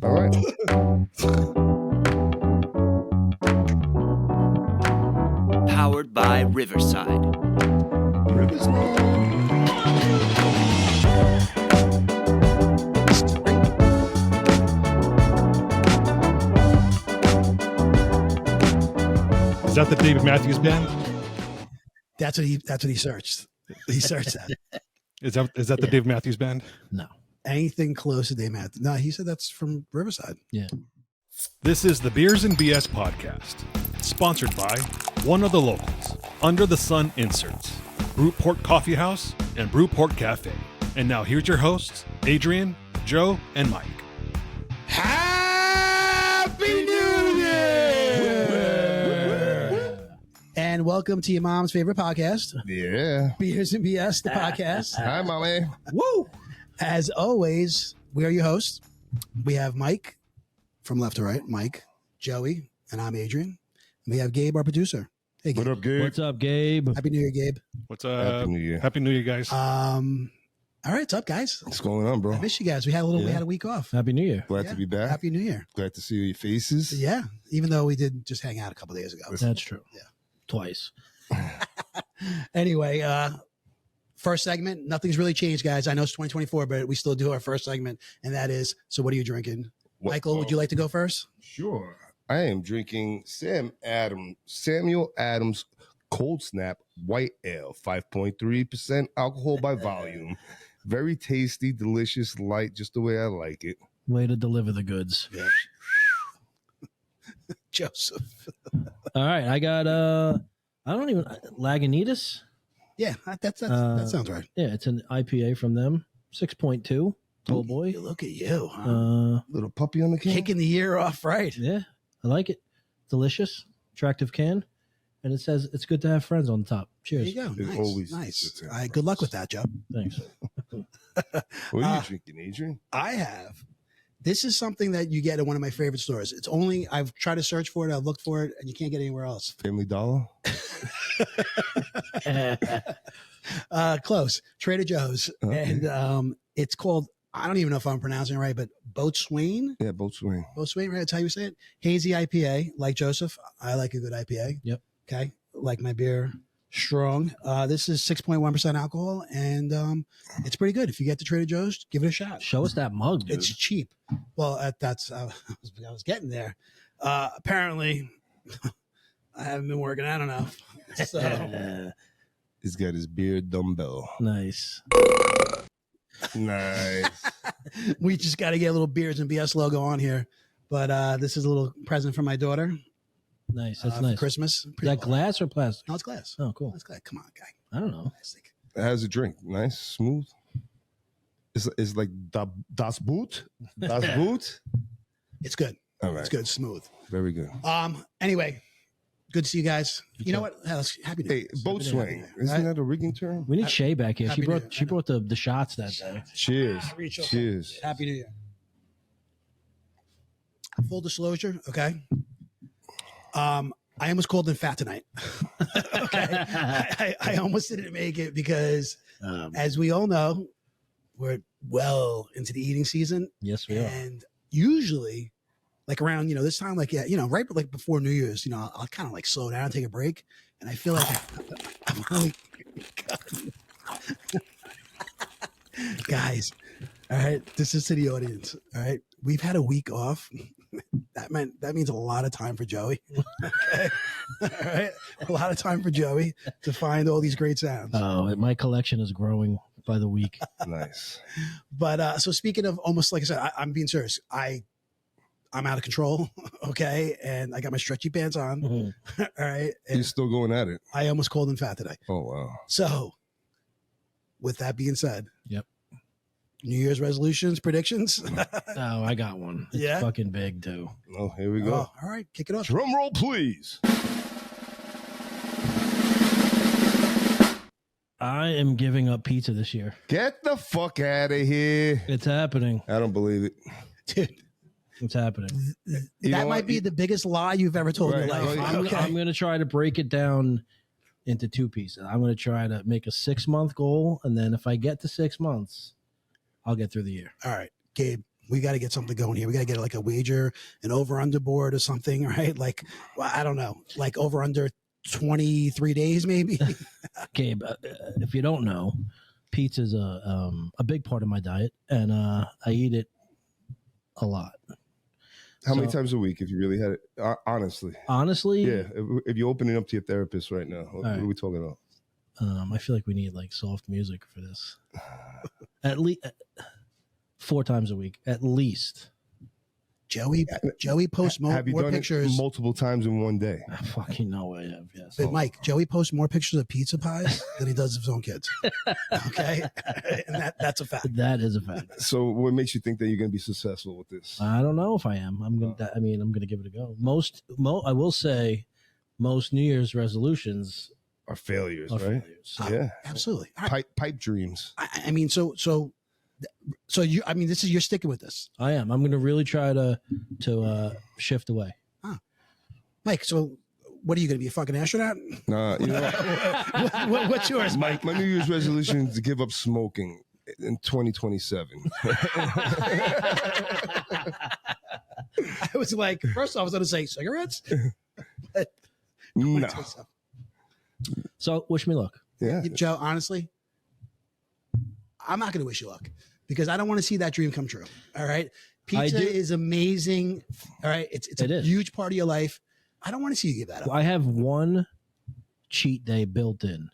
All right. Powered by Riverside. Is that the David Matthews Band? That's what he searched. He searched that. Is that the Dave Matthews Band? No. Anything close to Dave Matthews? No, he said that's from Riverside. Yeah. This is the Beers and BS podcast, sponsored by one of the locals, Under the Sun Inserts, Brewport Coffee House, and Brewport Cafe. And now here's your hosts, Adrian, Joe, and Mike. Happy New Year! And welcome to your mom's favorite podcast, Yeah. Beers and BS, the podcast. Hi, mommy. Woo! As always, we are your hosts. We have Mike from left to right, Mike, Joey, and I'm Adrian. And we have Gabe, our producer. Hey, Gabe. What up, Gabe? What's up, Gabe? Happy New Year, Gabe. What's up? Happy New Year. Happy New Year, guys. All right, what's up, guys? What's going on, bro? I miss you guys. We had a week off. Happy New Year. Glad Yeah. to be back. Happy New Year. Glad to see your faces. Yeah, even though we did just hang out a couple days ago. That's true. Yeah. Twice. Anyway, first segment, nothing's really changed, guys. I know it's 2024, but we still do our first segment, and that is, so what are you drinking? Michael, would you like to go first? Sure. I am drinking Samuel Adams Cold Snap White Ale, 5.3% alcohol by volume. Very tasty, delicious, light, just the way I like it. Way to deliver the goods. Yeah. Joseph. All right. I got, Lagunitas. Yeah, that sounds right. Yeah, it's an IPA from them. 6.2. Oh, boy. Look at you. Huh? Little puppy on the can. Kicking the year off right. Yeah, I like it. Delicious. Attractive can. And it says it's good to have friends on the top. There Cheers. you go. It's Nice. always Nice. good to have All right, good luck with that, Joe. Thanks. What are you drinking, Adrian? I have. This is something that you get at one of my favorite stores. It's only, I've tried to search for it, I've looked for it, and you can't get anywhere else. Family Dollar? Close. Trader Joe's. Okay. And it's called, I don't even know if I'm pronouncing it right, but Boatswain. Yeah, boat swing. Boatswain, right? That's how you say it. Hazy IPA, like Joseph. I like a good IPA. Yep. Okay. Like my beer strong. This is 6.1% alcohol, and it's pretty good. If you get to Trader Joe's, give it a shot. Show us that mug, dude. It's cheap. Well, that's I was getting there. Apparently, I haven't been working out enough. So He's got his beer dumbbell. Nice. Nice. we just got to get a little Beers and BS logo on here. But this is a little present from my daughter. Nice. That's For nice. Christmas. Is Pretty that glass or plastic? No, it's glass. Oh, cool. It's glass. Come on, guy. I don't know. Plastic. How's the drink? Nice, smooth. It's like das Boot. Das Boot. It's good. All right. It's good. Smooth. Very good. Anyway, good to see you guys. You know what? Happy New Year. Hey, boat swing. Right? Isn't that a rigging term? We need Shay back here. Happy New Year. She brought the shots that day. Cheers. Reach over. Cheers. Happy New Year. Full disclosure, okay. I almost called in fat tonight. Okay. I almost didn't make it because, as we all know, we're well into the eating season. Yes, we are. And usually, like around, this time, like, right like before New Year's, I'll kind of like slow down, take a break. And I feel like I've only guys, all right, this is to the audience. All right. We've had a week off. That means a lot of time for Joey. Okay. All right. A lot of time for Joey to find all these great sounds. Oh, my collection is growing by the week. Nice. But so speaking of almost, like I said, I'm being serious. I'm out of control. Okay. And I got my stretchy pants on. Mhm. All right. And He's still going at it. I almost called in fat today. Oh, wow. So with that being said, Yep. New Year's resolutions, predictions. Oh, I got one. It's Yeah? fucking big, too. Oh, here we go. Oh, all right. Kick it off. Drum roll, please. I am giving up pizza this year. Get the fuck out of here. It's happening. I don't believe it. Dude, It's happening. You that know might what? be the biggest lie you've ever told in your Right, life. right. I'm, Okay. I'm going to try to break it down into 2 pieces. I'm going to try to make a 6-month goal. And then if I get to 6 months, I'll get through the year. All right, Gabe, We got to get something going here. We got to get like a wager, an over-under board or something, right? Like, well, I don't know, like over-under 23 days maybe. Okay, but if you don't know, pizza's a big part of my diet, and I eat it a lot. How many times a week, if you really had it? Honestly. Honestly, Yeah. If you open it up to your therapist right now, what right. are we talking about? I feel like we need like soft music for this. At least 4 times a week, at least. Joey posts more Have you done pictures. it multiple times in one day? I fucking know I have, yes. But Mike, Joey posts more pictures of pizza pies than he does of his own kids. Okay, and that's a fact. That is a fact. So what makes you think that you're going to be successful with this? I don't know if I am. I'm gonna give it a go. I will say, most New Year's resolutions Are failures, are right? failures. So Yeah. Absolutely. All right. Pipe dreams. I mean, so you. I mean, you're sticking with this, I am. I'm gonna really try to shift away. Mike. So, what are you going to be, a fucking astronaut? Nah, you know, What's yours, Mike? my New Year's resolution is to give up smoking in 2027. I was like, first I was going to say cigarettes. No. So wish me luck. Yeah. Joe, honestly, I'm not going to wish you luck because I don't want to see that dream come true. All right. Pizza is amazing. All right. It's It a is. huge part of your life. I don't want to see you give that up. I have one cheat day built in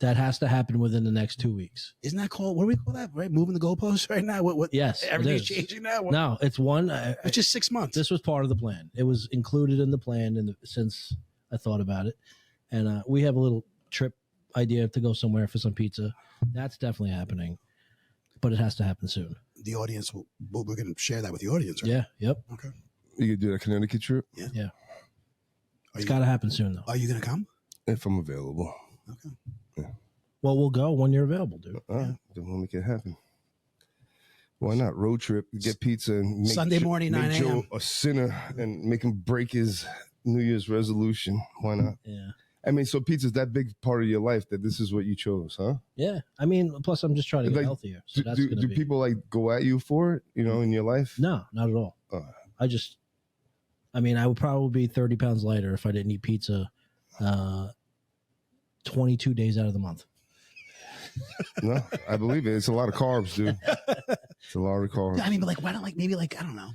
that has to happen within the next 2 weeks. Isn't that called, what do we call that? Right. Moving the goalposts right now. What? Yes, it Everything's is. changing now. No, it's one. It's just 6 months. This was part of the plan. It was included in the plan since I thought about it. And we have a little trip idea to go somewhere for some pizza. That's definitely happening, but it has to happen soon. The audience we're going to share that with the audience. Right? Yeah. Yep. Okay. You could do that Connecticut trip Yeah. It's got to happen soon, though. Are you going to come? if I'm available. Okay. Well, we'll go when you're available, dude. All right, then we'll make it happen. Why not? Road trip, get pizza, and make Sunday morning, make 9 Joe a.m. a sinner and make him break his New Year's resolution. Why not? Yeah. I mean, so pizza's that big part of your life that this is what you chose, huh? Yeah. I mean, plus I'm just trying to get Like, healthier. So that's Do gonna be people like go at you for it, in your life? No, not at all. I mean, I would probably be 30 pounds lighter if I didn't eat pizza 22 days out of the month. No, I believe it. It's a lot of carbs, dude. It's a lot of carbs. I mean, but like, why not? Like, maybe like, I don't know,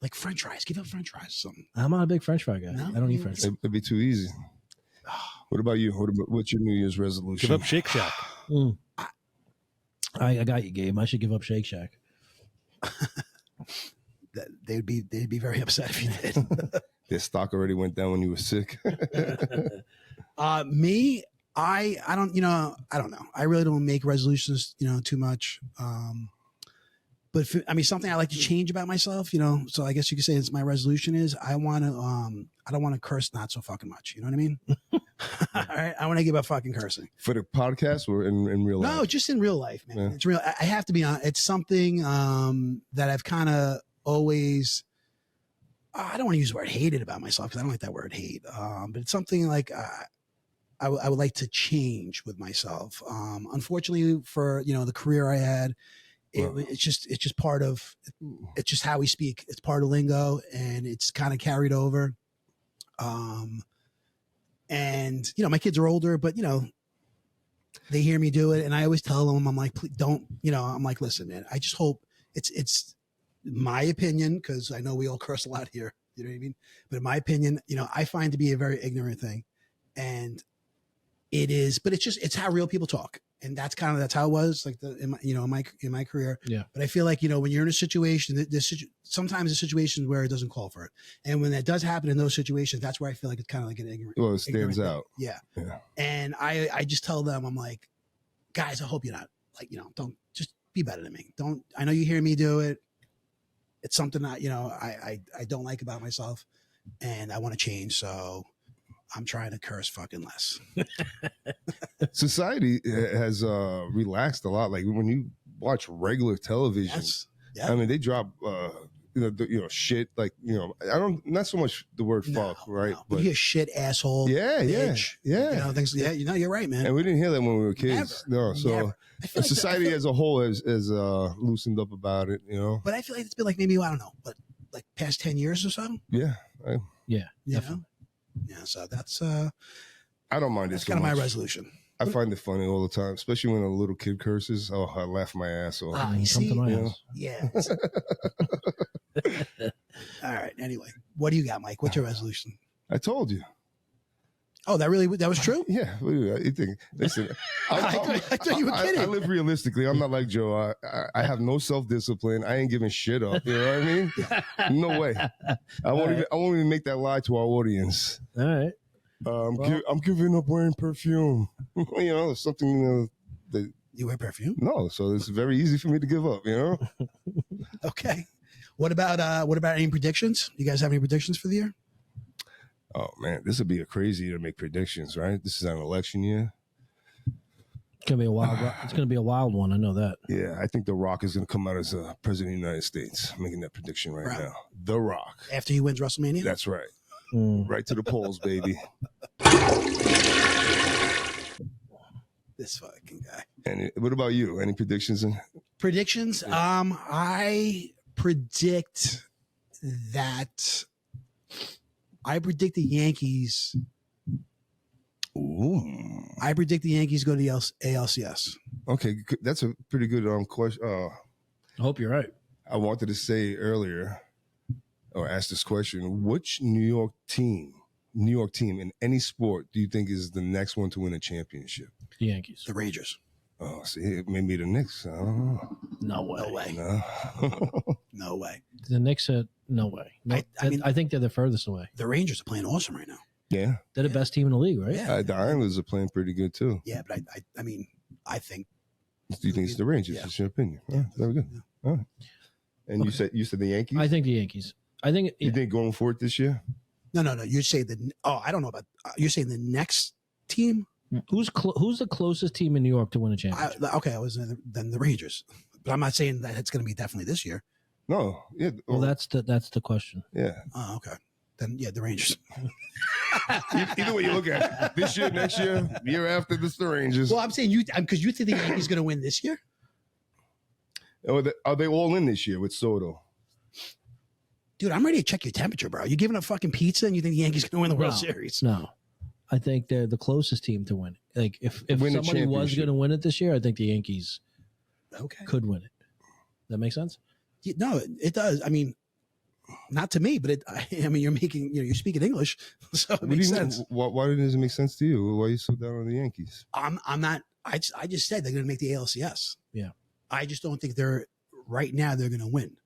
like French fries. Give up French fries or something. I'm not a big French fry guy. No? I don't eat French fries. It'd be too easy. What about you? What's your New Year's resolution? Give up Shake Shack. I got you, Gabe. I should give up Shake Shack. They'd be very upset if you did. Their stock already went down when you were sick. Me, I don't, I don't know. I really don't make resolutions, too much. But I mean, something I like to change about myself, so I guess you could say it's my resolution is I don't want to curse not so fucking much. You know what I mean? All right. I want to give up fucking cursing. For the podcast or in real life? No, just in real life, man. Yeah. It's real. I have to be honest. It's something that I've kind of always, I don't want to use the word hated about myself because I don't like that word hate. But it's something like I would like to change with myself. Unfortunately for, the career I had, it's just part of, it's just how we speak. It's part of lingo and it's kind of carried over. And, my kids are older, but, they hear me do it. And I always tell them, I'm like, please don't, I'm like, listen, man, I just hope it's my opinion, because I know we all curse a lot here. You know what I mean? But in my opinion, I find to be a very ignorant thing. And it is, but it's how real people talk. And that's how it was like in my career. Yeah. But I feel like, when you're in a situation, sometimes the situations where it doesn't call for it. And when that does happen in those situations, that's where I feel like it's kind of like an ignorant. Well, it stands thing. out. Yeah. Yeah. And I just tell them, I'm like, guys, I hope you're not like, don't just be better than me. I know you hear me do it. It's something that, I don't like about myself and I want to change. So I'm trying to curse fucking less. Society has relaxed a lot. Like when you watch regular television, Yes. Yeah. I mean, they drop shit. Like, not so much the word fuck, right? No. But you hear shit, asshole, yeah, bitch, yeah. things. Yeah, you're right, man. And we didn't hear that when we were kids. Never, No, so never. society as a whole has loosened up about it, But I feel like it's been like maybe, I don't know, but like past 10 years or so. Yeah. Yeah. Yeah. So that's I don't mind it. that's so kind of my much. resolution. I find it funny all the time, especially when a little kid curses. Oh, I laugh my ass off. You Come see? to my house. Yeah. All right. Anyway, what do you got, Mike? What's your resolution? I told you. Oh, that was true? Yeah. What do you think? Listen, I thought you were kidding. I live realistically. I'm not like Joe. I have no self-discipline. I ain't giving shit up. You know what I mean? No way. I won't even make that lie to our audience. All right. I'm giving up wearing perfume. Something that You wear perfume? no. So it's very easy for me to give up. Okay. What about any predictions? You guys have any predictions for the year? Oh man, this would be a crazy year to make predictions, right? This is an election year. It's gonna be a wild. It's gonna be a wild one. I know that. Yeah, I think The Rock is going to come out as a president of the United States. I'm making that prediction right now. The Rock. After he wins WrestleMania? That's right. Mm. Right to the polls, baby. This fucking guy. And what about you? Any predictions? Predictions? I predict the Yankees. Ooh. I predict the Yankees go to the ALCS. Okay, that's a pretty good question. I hope you're right. I wanted to say earlier, or ask this question: which New York team in any sport do you think is the next one to win a championship? The Yankees. The Rangers. Oh, see, it may be the Knicks. I don't know. No way. No way. No. No way. The Knicks said no way. No, I mean- I think they're the furthest away. The Rangers are playing awesome right now. Yeah, They're the best team in the league, right? Yeah. the Islanders are playing pretty good too. Yeah, but I mean, I think Do you think it's the Rangers? Yeah. It's your opinion. Yeah, very good. Yeah. All right. And you said the Yankees. I think the Yankees. I think You think going for it this year? no. You say I don't know about. You're saying the next team? who's the closest team in New York to win a championship? I was then the Rangers, but I'm not saying that it's going to be definitely this year. No. Yeah. Well, that's the question. yeah. Oh, okay. Then yeah, the Rangers. Either way you look at it, this year, next year, the year after, this the Rangers. Well, I'm saying because you think the Yankees going to win this year. Are they all in this year with Soto? Dude, I'm ready to check your temperature, bro. You're giving up fucking pizza and you think the Yankees going to win the World No. Series? No, I think they're the closest team to win. Like if Win a somebody was championship. going to win it this year, I think the Yankees Okay. could win it. That make sense? Yeah, no, it does. I mean, not to me, but I mean, you're speaking English, so it What do makes you mean? sense. Why does it make sense to you? Why are you so down on the Yankees? I'm not. I just said they're going to make the ALCS. Yeah. I just don't think they're right now. They're going to win.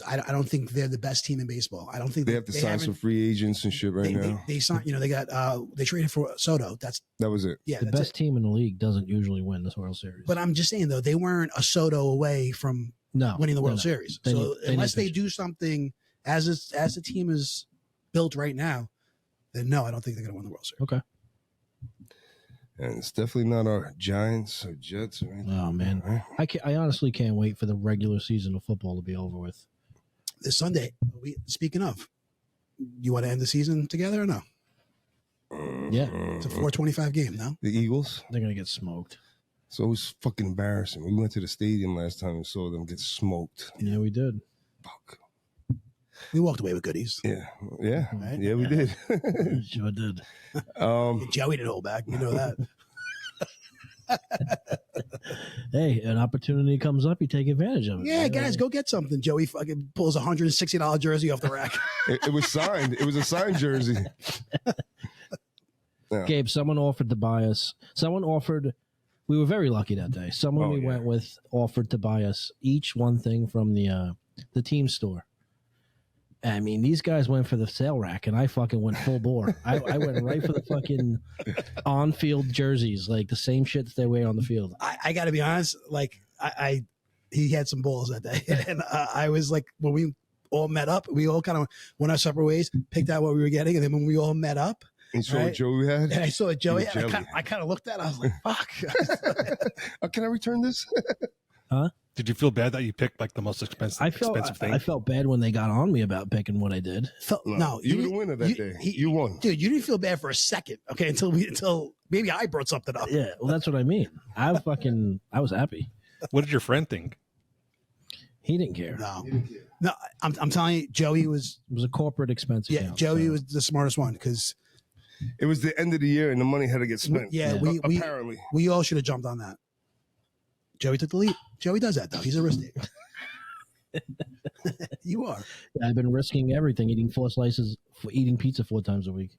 I don't think they're the best team in baseball. I don't think They have to sign some free agents and shit right now. They signed. They got. They traded for Soto. That was it. Yeah. The That's best it. team in the league doesn't usually win this World Series. But I'm just saying though, they weren't a Soto away from no, winning the World no. Series. They So need- they unless need they pitching. do something as the team is built right now, then no, I don't think they're going to win the World Series. Okay. And it's definitely not our Giants or Jets or anything. Oh man, Right? I honestly can't wait for the regular season of football to be over with. This Sunday, speaking of, you want to end the season together or no? Yeah. It's a 4:25 game, no? The Eagles. They're gonna get smoked. So it was fucking embarrassing. We went to the stadium last time and saw them get smoked. Yeah, we did. Fuck. We walked away with goodies. Yeah, Right? yeah, we did. Sure did. Joey didn't hold back. You know that. Hey, an opportunity comes up, you take advantage of it. Yeah, right? guys, go get something. Joey fucking pulls a $160 jersey off the rack. It was signed. It was a signed jersey. Yeah. Gabe, someone offered to buy us. We were very lucky that day. Someone Oh, we yeah. went with offered to buy us each one thing from the team store. I mean, these guys went for the sale rack, and I fucking went full bore. I went right for the fucking on-field jerseys, like the same shit that they wear on the field. I got to be honest. Like, he had some balls that day, and I was like, when we all met up, we all kind of went our separate ways, picked out what we were getting, and then when we all met up, You saw Right. what Joey had? and I saw Joey, was and jelly. I kind of looked at it, I was like, fuck. Can I return this? Huh? Did you feel bad that you picked like the most expensive thing? I felt bad when they got on me about picking what I did. No, you were the winner that day. You won, dude. You didn't feel bad for a second, okay? Until maybe I brought something up. Yeah, well, that's what I mean. I was happy. What did your friend think? He didn't care. No. I'm telling you, Joey was. It was a corporate expense. Yeah, account, Joey so. was the smartest one because it was the end of the year and the money had to get spent. Yeah, Yeah. apparently we all should have jumped on that. Joey took the lead. Joey does that though. He's a risk taker. You are. Yeah, I've been risking everything, eating eating pizza 4 times a week.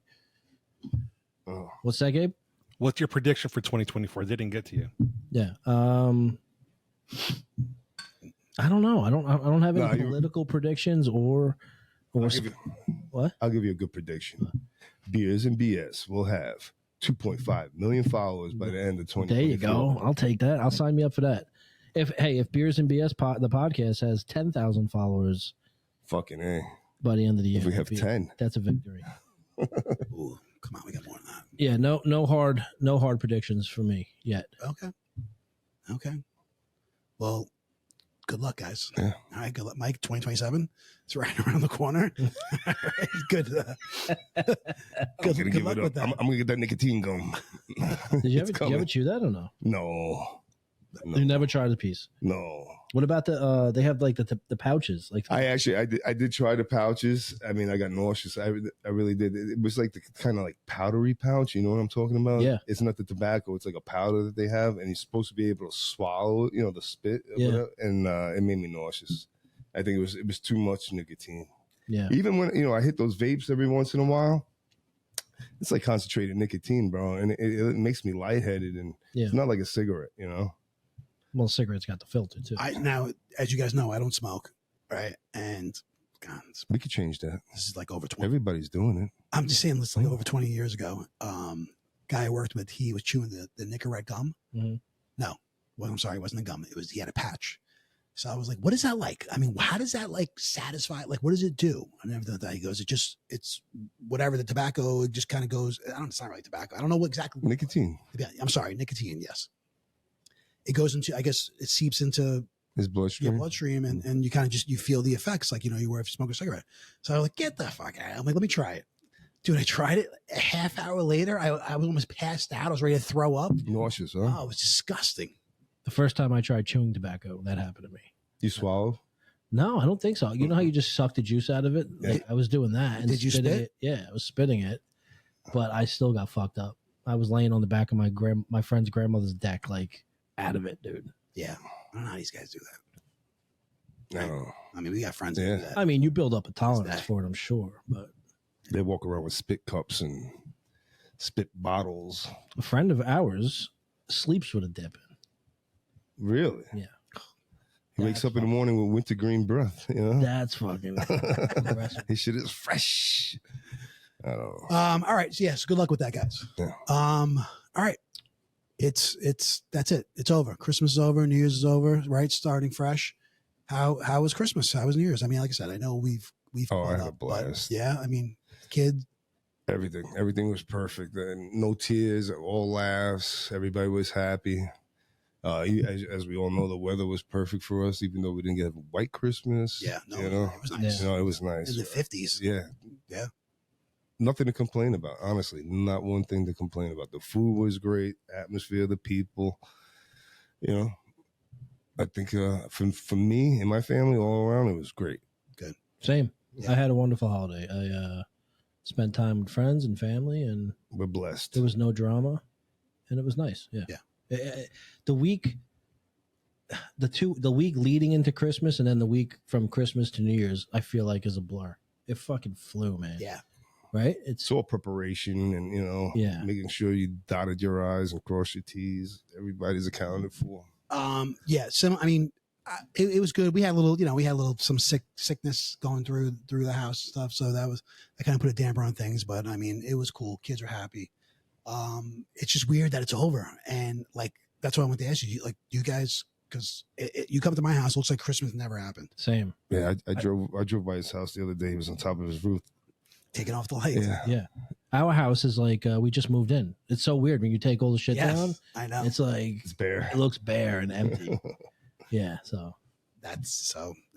Oh. What's that, Gabe? What's your prediction for 2024? They didn't get to you. Yeah. I don't know. I don't have any political predictions or what? I'll give you a good prediction. Beers and BS will have 2.5 million followers by the end of 2024. There you go. I'll take that. I'll sign me up for that. If Beers and BS the podcast has 10,000 followers, fucking A. by the end of the year, If we have 10, that's a victory. Ooh, come on, we got more than that. Yeah, no hard predictions for me yet. Okay. Well, good luck, guys. Yeah. All right, good luck, Mike. 2027. It's right around the corner. All right, good. Good luck with that. I'm gonna get that nicotine gum. Did you ever chew that or no? No. You never tried a piece. No. What about they have like the pouches? Like I did try the pouches. I mean, I got nauseous. I really did. It was like the kind of like powdery pouch. You know what I'm talking about? Yeah. It's not the tobacco. It's like a powder that they have, and you're supposed to be able to swallow, the spit. Yeah. Whatever, and it made me nauseous. I think it was too much nicotine. Yeah. Even when I hit those vapes every once in a while, it's like concentrated nicotine, bro, and it makes me lightheaded, and it's not like a cigarette, Well, cigarettes got the filter too. Now, as you guys know, I don't smoke, right? And God, We could change that. this is like over 20. Everybody's doing it. I'm just saying, this is like over 20 years ago. Guy I worked with, he was chewing the Nicorette gum. Mhm. No, well, I'm sorry, it wasn't a gum. He had a patch. So I was like, what is that like? I mean, how does that like satisfy? Like, what does it do? And everything like that. He goes, it's whatever the tobacco, it just kind of goes, it's not really tobacco. I don't know what exactly. Nicotine. Yeah, I'm sorry, nicotine, yes. It goes into, I guess it seeps into His bloodstream. your bloodstream and you kind of you feel the effects like, you were if you smoke a cigarette. So I was like, get the fuck out. I'm like, let me try it. Dude, I tried it. A half hour later, I was almost passed out. I was ready to throw up. Nauseous, huh? Oh, it was disgusting. The first time I tried chewing tobacco, that happened to me. You swallow? No, I don't think so. You know how you just suck the juice out of it? Yeah. I was doing that. And Did you spitting spit? it. Yeah, I was spitting it, but I still got fucked up. I was laying on the back of my friend's grandmother's deck, like out of it, dude. Yeah. I don't know how these guys do that. I don't know. I mean, we got friends that do that. I mean, you build up a tolerance for it, I'm sure, but They walk around with spit cups and spit bottles. a friend of ours sleeps with a dip in. Really? Yeah. He wakes up in the morning with wintergreen breath, That's fucking aggressive. His shit is fresh. I don't know. All right. So yes, good luck with that, guys. Yeah. All right. That's it. It's over. Christmas is over. New Year's is over. Right. Starting fresh. How was Christmas? How was New Year's? I mean, like I said, I know we've Oh, I caught had a up, but blast. yeah. I mean, kid. Everything was perfect. And no tears, all laughs. Everybody was happy. As we all know, the weather was perfect for us, even though we didn't get a white Christmas. Yeah. No, it was nice. it was nice. In the 50s. Yeah. Yeah. Nothing to complain about, honestly. Not one thing to complain about. The food was great, atmosphere, the people. I think for me and my family all around, it was great. Good. Same. Yeah. I had a wonderful holiday. I spent time with friends and family, and We're blessed. there was no drama, and it was nice. Yeah. The week leading into Christmas and then the week from Christmas to New Year's, I feel like is a blur. It fucking flew, man. Yeah. Right? It's all preparation and, Yeah. making sure you dotted your I's and crossed your T's. Everybody's accounted for. Yeah. So, I mean, it was good. We had some sickness going through the house and stuff. So that kind of put a damper on things, but I mean, it was cool. Kids are happy. It's just weird that it's over. And like, that's why I want to ask you, like, you guys, because you come to my house, it looks like Christmas never happened. Same. Yeah, I drove by his house the other day. He was on top of his roof. Taking off the lights. Yeah. Our house is like we just moved in. It's so weird when you take all the shit Yes, down. I know. It's like It's bare. it looks bare and empty. Yeah, so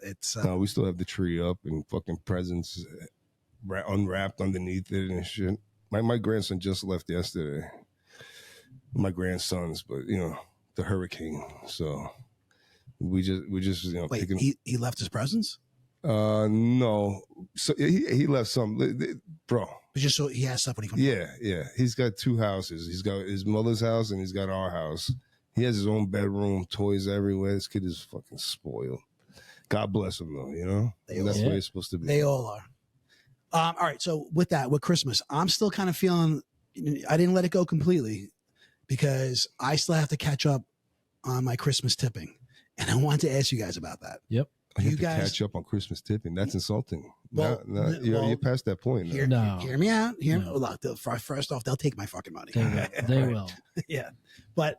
it's No, we still have the tree up and fucking presents unwrapped underneath it and shit. My grandson just left yesterday. My grandsons, but the hurricane. So we just wait. picking. He left his presents. No. So he left some, bro. But just so he has stuff when he comes. Yeah. He's got 2 houses. He's got his mother's house and he's got our house. He has his own bedroom, toys everywhere. This kid is fucking spoiled. God bless him, though. That's what it's supposed to be. They all are. All right. So with Christmas, I'm still kind of feeling. I didn't let it go completely because I still have to catch up on my Christmas tipping, and I want to ask you guys about that. Yep. You guys catch up on Christmas tipping. That's insulting. Well, you're past that point. Hear me out. Look, first off, they'll take my fucking money. They will. Yeah, but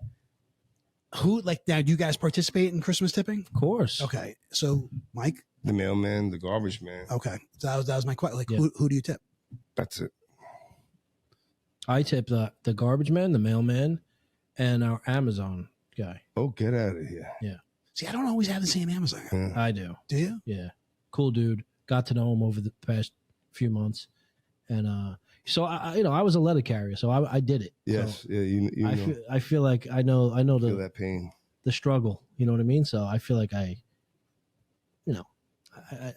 who now? Do you guys participate in Christmas tipping? Of course. Okay, so Mike, the mailman, the garbage man. Okay, so that was my question. Like, who do you tip? That's it. I tip the garbage man, the mailman, and our Amazon guy. Oh, get out of here. Yeah. See, I don't always have the same Amazon. Yeah. I do. Do you? Yeah. Cool dude. Got to know him over the past few months. And so I was a letter carrier, so I did it. Yes. So yeah, you know. I feel like I know feel that pain. The struggle, you know what I mean? So I feel like I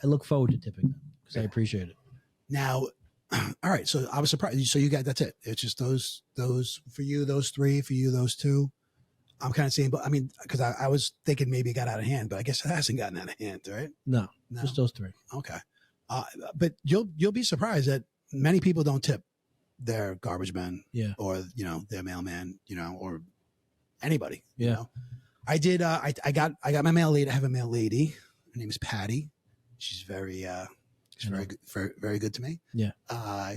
look forward to tipping them because I appreciate it. Now, all right. So I was surprised. So you got, that's it. It's just those for you, those 3 for you, those 2. I'm kind of saying, but I mean, because I was thinking maybe it got out of hand, but I guess it hasn't gotten out of hand, right? No. Just those 3. Okay. But you'll be surprised that many people don't tip their garbage men, or their mailman, or anybody. I did. I got my mail lady. I have a mail lady. Her name is Patty. She's very very good to me. Yeah.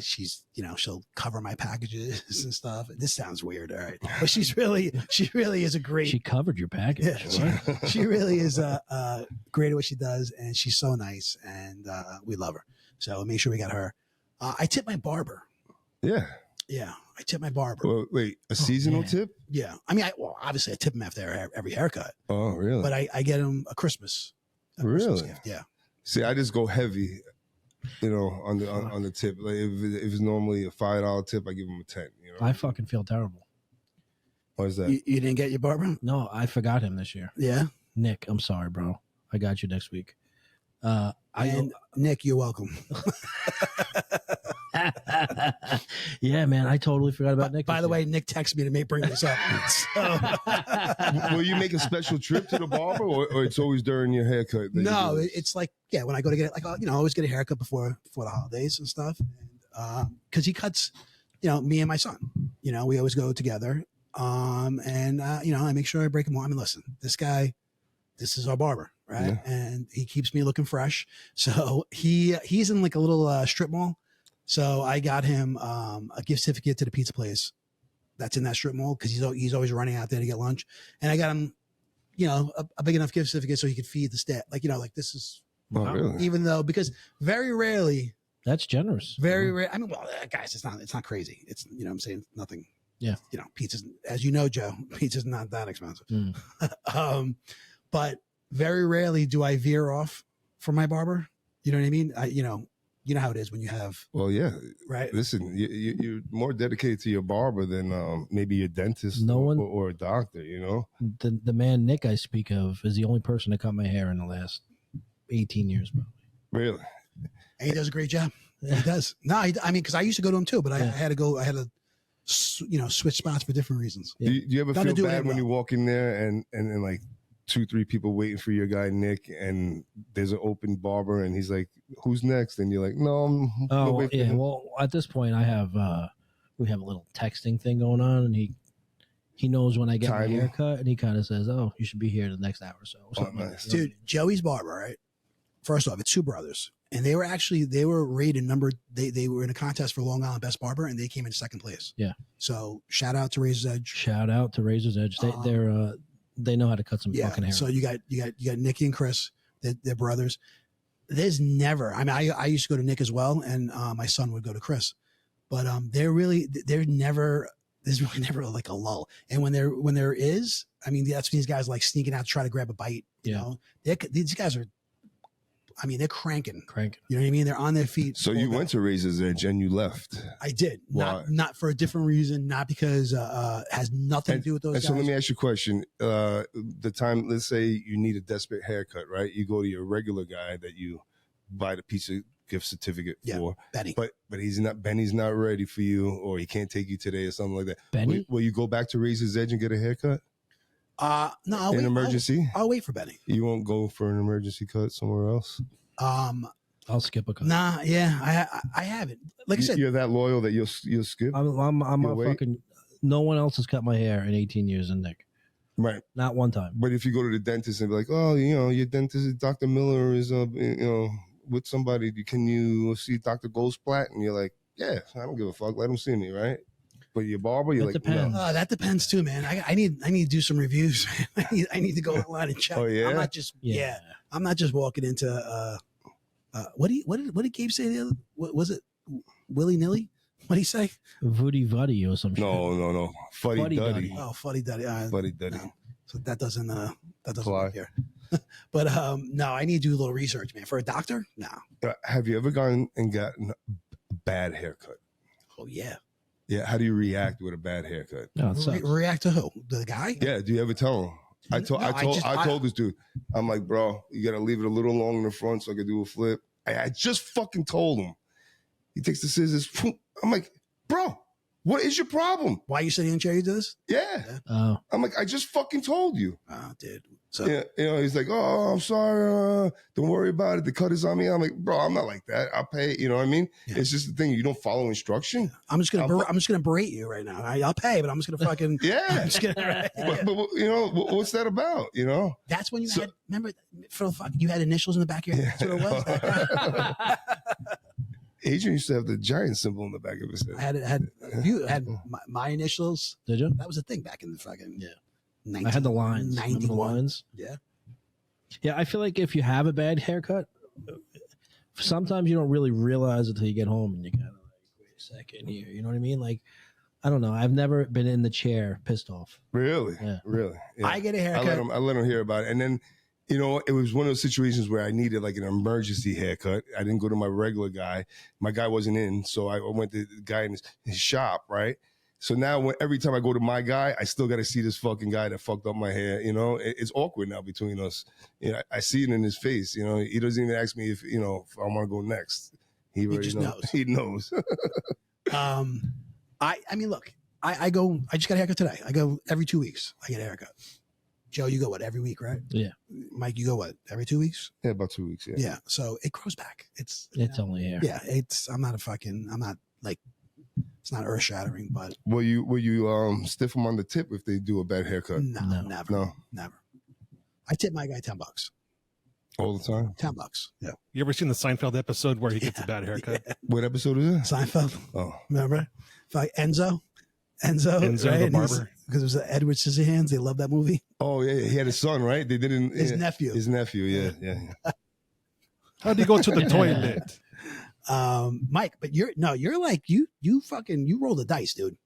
She's she'll cover my packages and stuff. This sounds weird, all right, but she really is a great. She covered your package. Yeah, she really is great at what she does, and she's so nice, and we love her. So make sure we got her. I tip my barber. Yeah. Yeah, I tip my barber. Well, wait, a seasonal tip? Yeah, I mean, obviously I tip him after every haircut. Oh, really? But I get him a Christmas gift. Yeah. See, I just go heavy, on the tip. Like if it's normally a $5 tip, I give him a 10. I fucking feel terrible. Why is that? You didn't get your barber? No, I forgot him this year. Yeah. Nick, I'm sorry, bro. I got you next week. Nick, you're welcome. Yeah, man, I totally forgot about Nick. By the way, Nick texted me to bring this up. Will you make a special trip to the barber, or it's always during your haircut? No, it's like when I go to get it, like I always get a haircut before the holidays and stuff, because he cuts, me and my son. We always go together, and I make sure I break him. I mean, listen, this is our barber, right? Yeah. And he keeps me looking fresh. So he's in like a little strip mall. So I got him a gift certificate to the pizza place that's in that strip mall because he's always running out there to get lunch. And I got him, a big enough gift certificate so he could feed the staff. Like, like this is, really? Even though, because very rarely. That's generous. Very rare. I mean, well, guys, it's not crazy. It's, I'm saying nothing. Yeah. Pizza's, as you know, Joe, pizza's not that expensive. But very rarely do I veer off from my barber. You know what I mean? You know how it is when you have. Well, yeah. Right. Listen, you're more dedicated to your barber than maybe your dentist or a doctor, The man Nick I speak of is the only person that cut my hair in the last 18 years, probably. Really? And he does a great job. He does. No, I mean, because I used to go to him too, but I had to switch spots for different reasons. Yeah. Do you ever feel bad when you walk in there and like 2-3 people waiting for your guy Nick, and there's an open barber, and he's like, "Who's next?" And you're like, "No, I'm yeah." Well, at this point, we have a little texting thing going on, and he knows when I get my haircut, and he kind of says, "Oh, you should be here the next hour or so." Or nice. Dude, Joey's barber, right? First off, it's 2 brothers, and they were rated numbered. They were in a contest for Long Island Best Barber, and they came in 2nd place. Yeah. So shout out to Razor's Edge. Shout out to Razor's Edge. They know how to cut some fucking hair. So you got Nicky and Chris, they're brothers. There's never. I mean, I used to go to Nick as well, and my son would go to Chris, but they're never there's really never like a lull. And when there is, I mean, that's when these guys like sneaking out to try to grab a bite. You know, these guys are, I mean, they're cranking. You know what I mean? They're on their feet. So you went to Razor's Edge and you left. I did. Why? Not for a different reason, not because it has nothing to do with those guys. So let me ask you a question. The time, let's say you need a desperate haircut, right? You go to your regular guy that you buy the piece of gift certificate for. Benny. But Benny's not ready for you, or he can't take you today or something like that. Benny? Will you go back to Razor's Edge and get a haircut? No, I'll wait. Emergency? I'll wait for Benny. You won't go for an emergency cut somewhere else? I'll skip a cut. Nah, yeah, I haven't. Like I said, you're that loyal that you'll skip. I'm a wait? fucking. No one else has cut my hair in 18 years, and Nick. Right. Not one time. But if you go to the dentist and be like, oh, your dentist, Dr. Miller is, with somebody, can you see Dr. Goldsplat? And you're like, yeah, I don't give a fuck. Let him see me, right? But your barber, you're That like, depends. no. that depends too, man. I need to do some reviews. I need to go online and check. Oh, yeah? I'm not just I'm not just walking into what did Gabe say the other? What was it? Willy nilly? What did he say? Voody Vuddy or some shit. No. Fuddy Duddy. Oh, fuddy duddy. Fuddy Duddy. No. So that doesn't Fly. work here. But no, I need to do a little research, man. For a doctor, no. Have you ever gone and gotten a bad haircut? Oh yeah. Yeah. How do you react with a bad haircut? No, it sucks. React to who? The guy? Yeah. Do you ever tell him? I told this dude, I'm like, bro, you got to leave it a little long in the front so I could do a flip. I just fucking told him. He takes the scissors. I'm like, bro, what is your problem? Why you sitting in a chair? You do this? Yeah. Oh, I'm like, I just fucking told you. Oh, dude. So Yeah, he's like, oh, I'm sorry. Don't worry about it. The cut is on me. I'm like, bro, I'm not like that. I'll pay. You know what I mean? Yeah. It's just the thing. You don't follow instruction. I'm just gonna berate you right now. I'll pay, but I'm just gonna fucking Yeah. I'm just gonna, But what's that about? That's when you had, remember, for the fuck, you had initials in the back of your head. That's what it was. Adrian used to have the giant symbol in the back of his head. I had my initials. did you? That was a thing back in the fucking I had the lines. Remember the 91. lines? Yeah. Yeah, I feel like if you have a bad haircut, sometimes you don't really realize it until you get home and you kind of like, wait a second here. You know what I mean? Like, I don't know. I've never been in the chair pissed off. Really? Yeah. Really? Yeah. I get a haircut. I let him hear about it. And then, it was one of those situations where I needed like an emergency haircut. I didn't go to my regular guy. My guy wasn't in. So I went to the guy in his shop, right? So now every time I go to my guy, I still got to see this fucking guy that fucked up my hair. It's awkward now between us. I see it in his face. He doesn't even ask me if I want to go next. He just knows. He knows. I mean, look, I just got a haircut today. I go every 2 weeks. I get a haircut. Joe, you go what, every week, right? Yeah. Mike, you go what, every 2 weeks? Yeah, about 2 weeks. Yeah. Yeah. So it grows back. It's only hair. Yeah. I'm not like, it's not earth shattering, but. Will you stiff them on the tip if they do a bad haircut? No, never. I tip my guy $10 All the time? $10. Yeah. You ever seen the Seinfeld episode where he gets a bad haircut? Yeah. What episode is it? Seinfeld. Oh. Remember? Like Enzo, Enzo the barber. Because it was Edward Scissorhands. They loved that movie. Oh, yeah. He had a son, right? They didn't. His nephew. His nephew, yeah. How do you go to the toilet? Mike, but you're like you roll the dice, dude.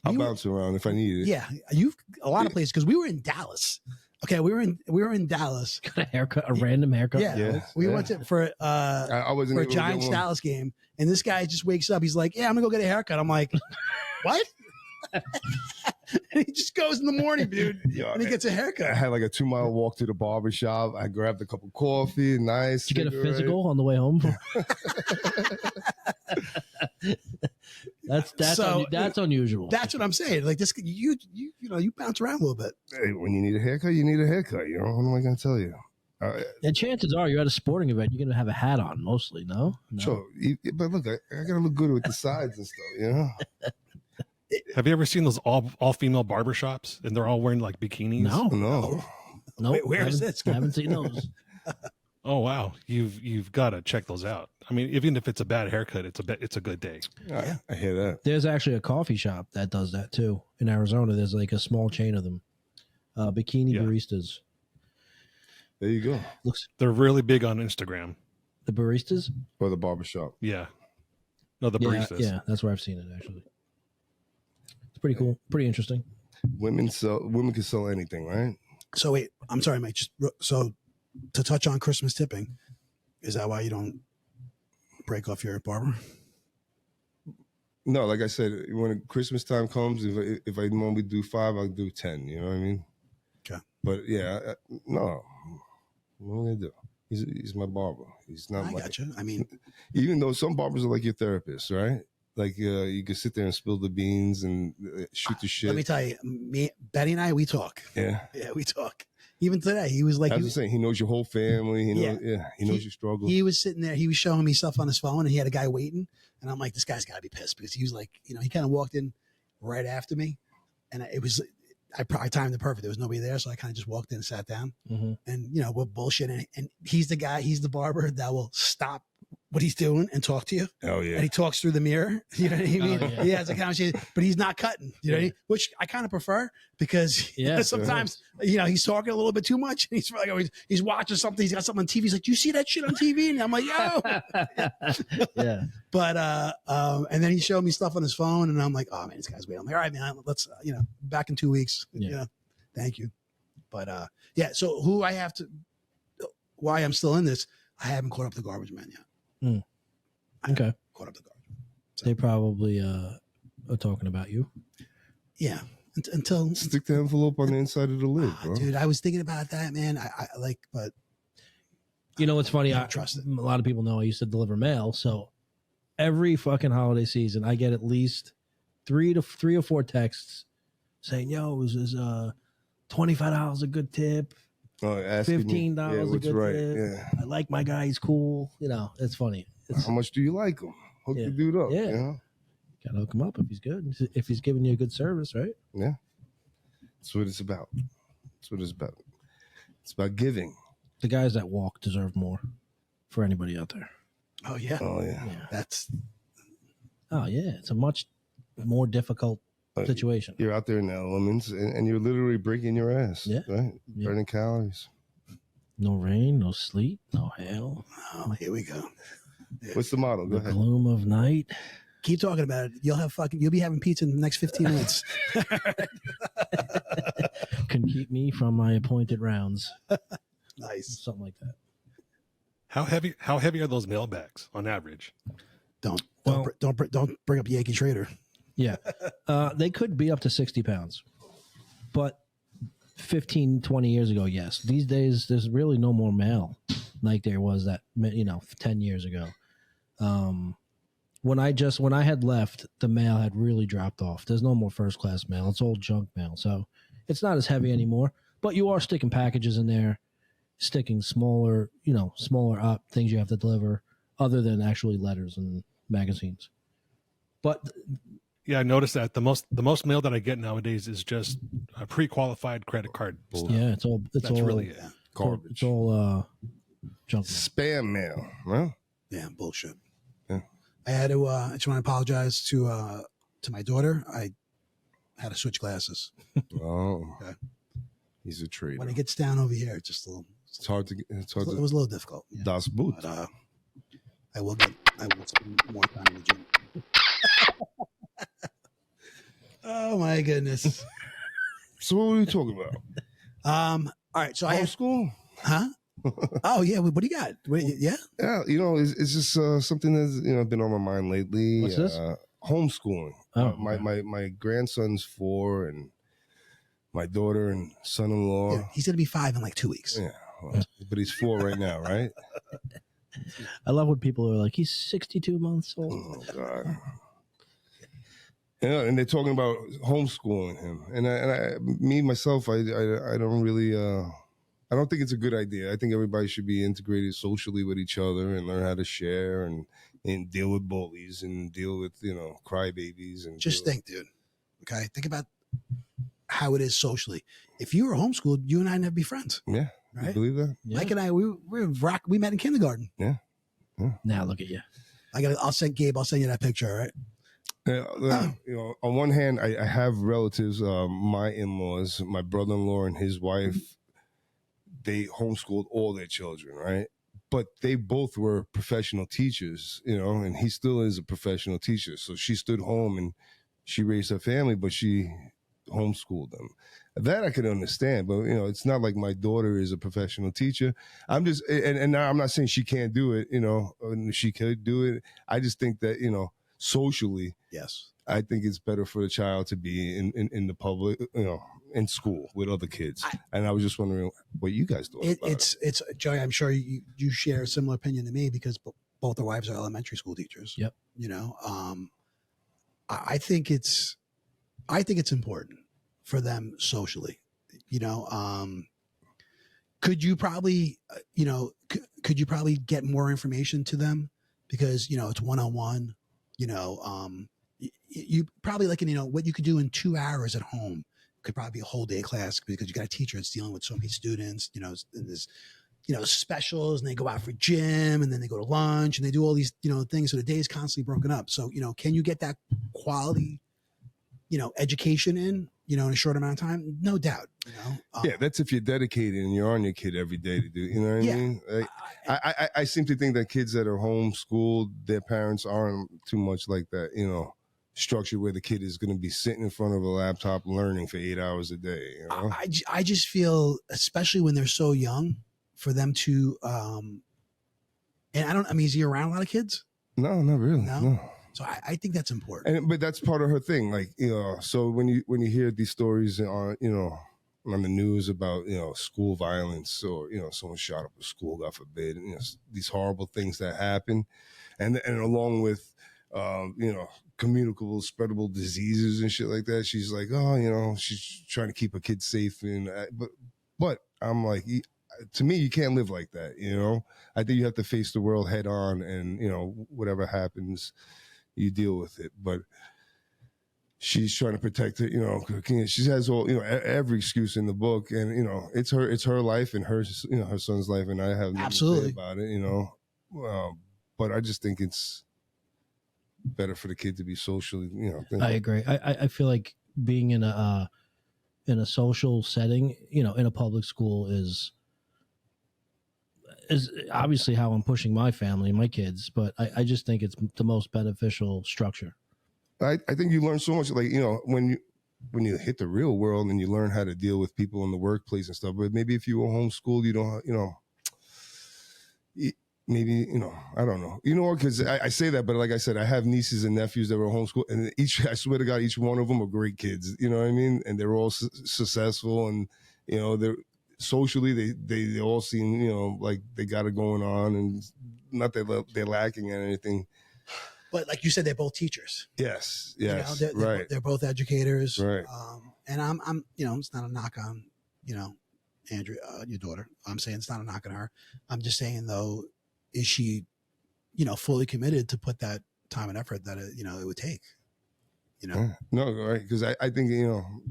I'll bounce around if I need it. Yeah, you've a lot of places because we were in Dallas. Okay, we were in Dallas. Got a haircut, a random haircut. Yeah, we went to for I wasn't for a able to get Giants one. Dallas game, and this guy just wakes up. He's like, "Yeah, I'm gonna go get a haircut." I'm like, "What?" And he just goes in the morning, dude, Yo, and he gets a I haircut. had like a 2-mile walk to the barber shop. I grabbed a cup of coffee, nice. Did you get a cigarette. physical on the way home? That's unusual. That's what I'm saying. Like this, you bounce around a little bit. Hey, when you need a haircut, you need a haircut. What am I going to tell you? And chances are you're at a sporting event, you're going to have a hat on mostly, no? Sure. But look, I got to look good with the sides and stuff, Have you ever seen those all female barbershops and they're all wearing like bikinis? No. No. Wait, where is this? I haven't seen those. Oh wow, you've got to check those out. I mean, even if it's a bad haircut, it's a good day. I hear that. There's actually a coffee shop that does that too in Arizona. There's like a small chain of them, bikini baristas. There you go. They're really big on Instagram. The baristas Or the barbershop. Yeah, no, the baristas. Yeah, that's where I've seen it actually. pretty cool, pretty interesting. Women can sell anything, right? So wait, I'm sorry, Mike. So to touch on Christmas tipping, is that why you don't break off your barber? No, like I said, when Christmas time comes, if I normally do 5, I'll do 10. You know what I mean? Okay. But yeah, no. What am I gonna do? He's my barber. He's not. I got you. I mean, even though some barbers are like your therapist, right? Like you can sit there and spill the beans and shoot the shit. let me tell you, Betty and I, we talk. Yeah, we talk. Even today, he was like, I was saying, he knows your whole family. He knows, he knows your struggles. He was sitting there, he was showing me stuff on his phone, and he had a guy waiting, and I'm like, this guy's got to be pissed because he was like, he kind of walked in right after me, and it was. I probably timed it perfect. There was nobody there, so I kind of just walked in and sat down. Mm-hmm. And we're bullshitting. And he's the guy, he's the barber that will stop what he's doing and talk to you. Oh yeah. And he talks through the mirror. You know what I mean? Yeah. He has a conversation, but he's not cutting. You know what I mean? Which I kind of prefer because sometimes he's talking a little bit too much. And he's like, he's watching something. He's got something on TV. He's like, "Do you see that shit on TV?" And I'm like, "Yo." Yeah. But and then he showed me stuff on his phone, and I'm like, "Oh man, this guy's waiting." I'm like, "All right, man, let's back in 2 weeks." Yeah. Thank you. But so who I have to, why I'm still in this, I haven't caught up the garbage man yet. Okay. Caught up the garbage. So, They probably are talking about you. yeah. Until Stick the envelope on the inside of the lid, bro. dude, I was thinking about that, man. I like, but It's funny. I I don't trust it. A lot of people know I used to deliver mail, so every fucking holiday season, I get at least 3 or 4 texts saying, "Yo, is $25 a good tip? Oh, asking $15 a what's good right. tip. Yeah. I like my guy. He's cool." It's funny. How much do you like him? Hook the dude up. Yeah. Gotta hook him up if he's good. If he's giving you a good service, right? Yeah. That's what it's about. That's what it's about. It's about giving. The guys that walk deserve more for anybody out there. Oh yeah. Oh yeah. That's Oh yeah, it's a much more difficult situation. You're out there in the elements and you're literally breaking your ass. Yeah. Right? Yeah. Burning calories. No rain, no sleet, no hail. oh, here we go. What's the motto? Go The ahead. gloom of night. Keep talking about it. You'll be having pizza in the next 15 minutes. Can keep me from my appointed rounds. Nice. Something like that. How heavy are those mailbags on average? Don't Well- don't bring up Yankee Trader. Yeah. They could be up to 60 pounds. But 15, 20 years ago, yes. These days, there's really no more mail like there was 10 years ago. When I had left, the mail had really dropped off. There's no more first class mail. It's all junk mail. So it's not as heavy anymore. But you are sticking packages in there, sticking smaller up things you have to deliver other than actually letters and magazines. But Yeah, I noticed that the most mail that I get nowadays is just a pre-qualified credit card. stuff. yeah, it's all really it. Garbage. It's all junk mail. Spam mail. Well, Yeah, bullshit. Yeah. I had to I just want to apologize to my daughter. I had to switch glasses. oh. Okay. He's a traitor. When it gets down over here, it's just a little It's hard to it was a little difficult. Yeah. Das Boot. But I will spend more time in the gym. Oh my goodness. So what were we talking about? All right, so I have Homeschool? huh? Oh yeah, what do you got? Wait, yeah? Yeah, it's just something that's been on my mind lately. What's this? Homeschooling. Oh, My grandson's 4 and my daughter and son-in-law. Yeah, he's gonna be 5 in like 2 weeks. Yeah, well, but he's 4 right now, right? I love when people are like, he's 62 months old. Oh God. Yeah, and they're talking about homeschooling him, and myself, I don't really, I don't think it's a good idea. I think everybody should be integrated socially with each other and learn how to share and deal with bullies and deal with crybabies and Just think, dude. Okay, think about how it is socially. If you were homeschooled, you and I never be friends. Yeah, you Right? believe that? Yeah. Mike and I, we met in kindergarten. Now look at you. I'll send Gabe. I'll send you that picture. All right. On one hand, I have relatives, my in-laws, my brother-in-law and his wife. They homeschooled all their children, right? But they both were professional teachers, and he still is a professional teacher. So she stood home and she raised her family, but she homeschooled them. That I could understand, but it's not like my daughter is a professional teacher. I'm just, and I'm not saying she can't do it, and she could do it. I just think that, socially, Yes. I think it's better for the child to be in the public, in school with other kids. And I was just wondering what you guys thought about it. It's Joey, I'm sure you share a similar opinion to me because both our wives are elementary school teachers. Yep. I think it's important for them socially. Could you probably could you probably get more information to them because it's one-on-one. You probably what you could do in 2 hours at home could probably be a whole day class because you got a teacher that's dealing with so many students. And there's specials, and they go out for gym, and then they go to lunch, and they do all these things. So the day is constantly broken up. So can you get that quality education in a short amount of time? No doubt. Yeah, that's if you're dedicated and you're on your kid every day to do. You know what I mean? Like, I seem to think that kids that are homeschooled, their parents aren't too much like that. Structure where the kid is going to be sitting in front of a laptop learning for 8 hours a day. I just feel, especially when they're so young, for them to and is he around a lot of kids? No, not really. No. So I think that's important. But that's part of her thing. Like, so when you hear these stories on, on the news about, school violence or, someone shot up a school, God forbid, these horrible things that happen. And along with, communicable, spreadable diseases and shit like that. She's like, oh, she's trying to keep her kids safe. But I'm like, to me, you can't live like that. I think you have to face the world head on and, whatever happens, you deal with it. But she's trying to protect it. She has all, every excuse in the book, and, it's her life and her son's life. And I have nothing to say about it, but I just think it's better for the kid to be socially, I agree. I feel like being in a social setting, in a public school is obviously how I'm pushing my family and my kids, but I just think it's the most beneficial structure. I think you learn so much, like, when you hit the real world and you learn how to deal with people in the workplace and stuff. But maybe if you were homeschooled, you don't, maybe, I don't know, because I say that, but like I said, I have nieces and nephews that were homeschooled, and I swear to God, each one of them are great kids. You know what I mean? And they're all successful, and, they're socially, they all seem, like they got it going on, and not that they're lacking in anything. But like you said, they're both teachers. Yes. Right. They're both educators. Right. And I'm, it's not a knock on, Andrea, your daughter. I'm saying it's not a knock on her. I'm just saying, though, is she, fully committed to put that time and effort that it would take? No, right? Because I think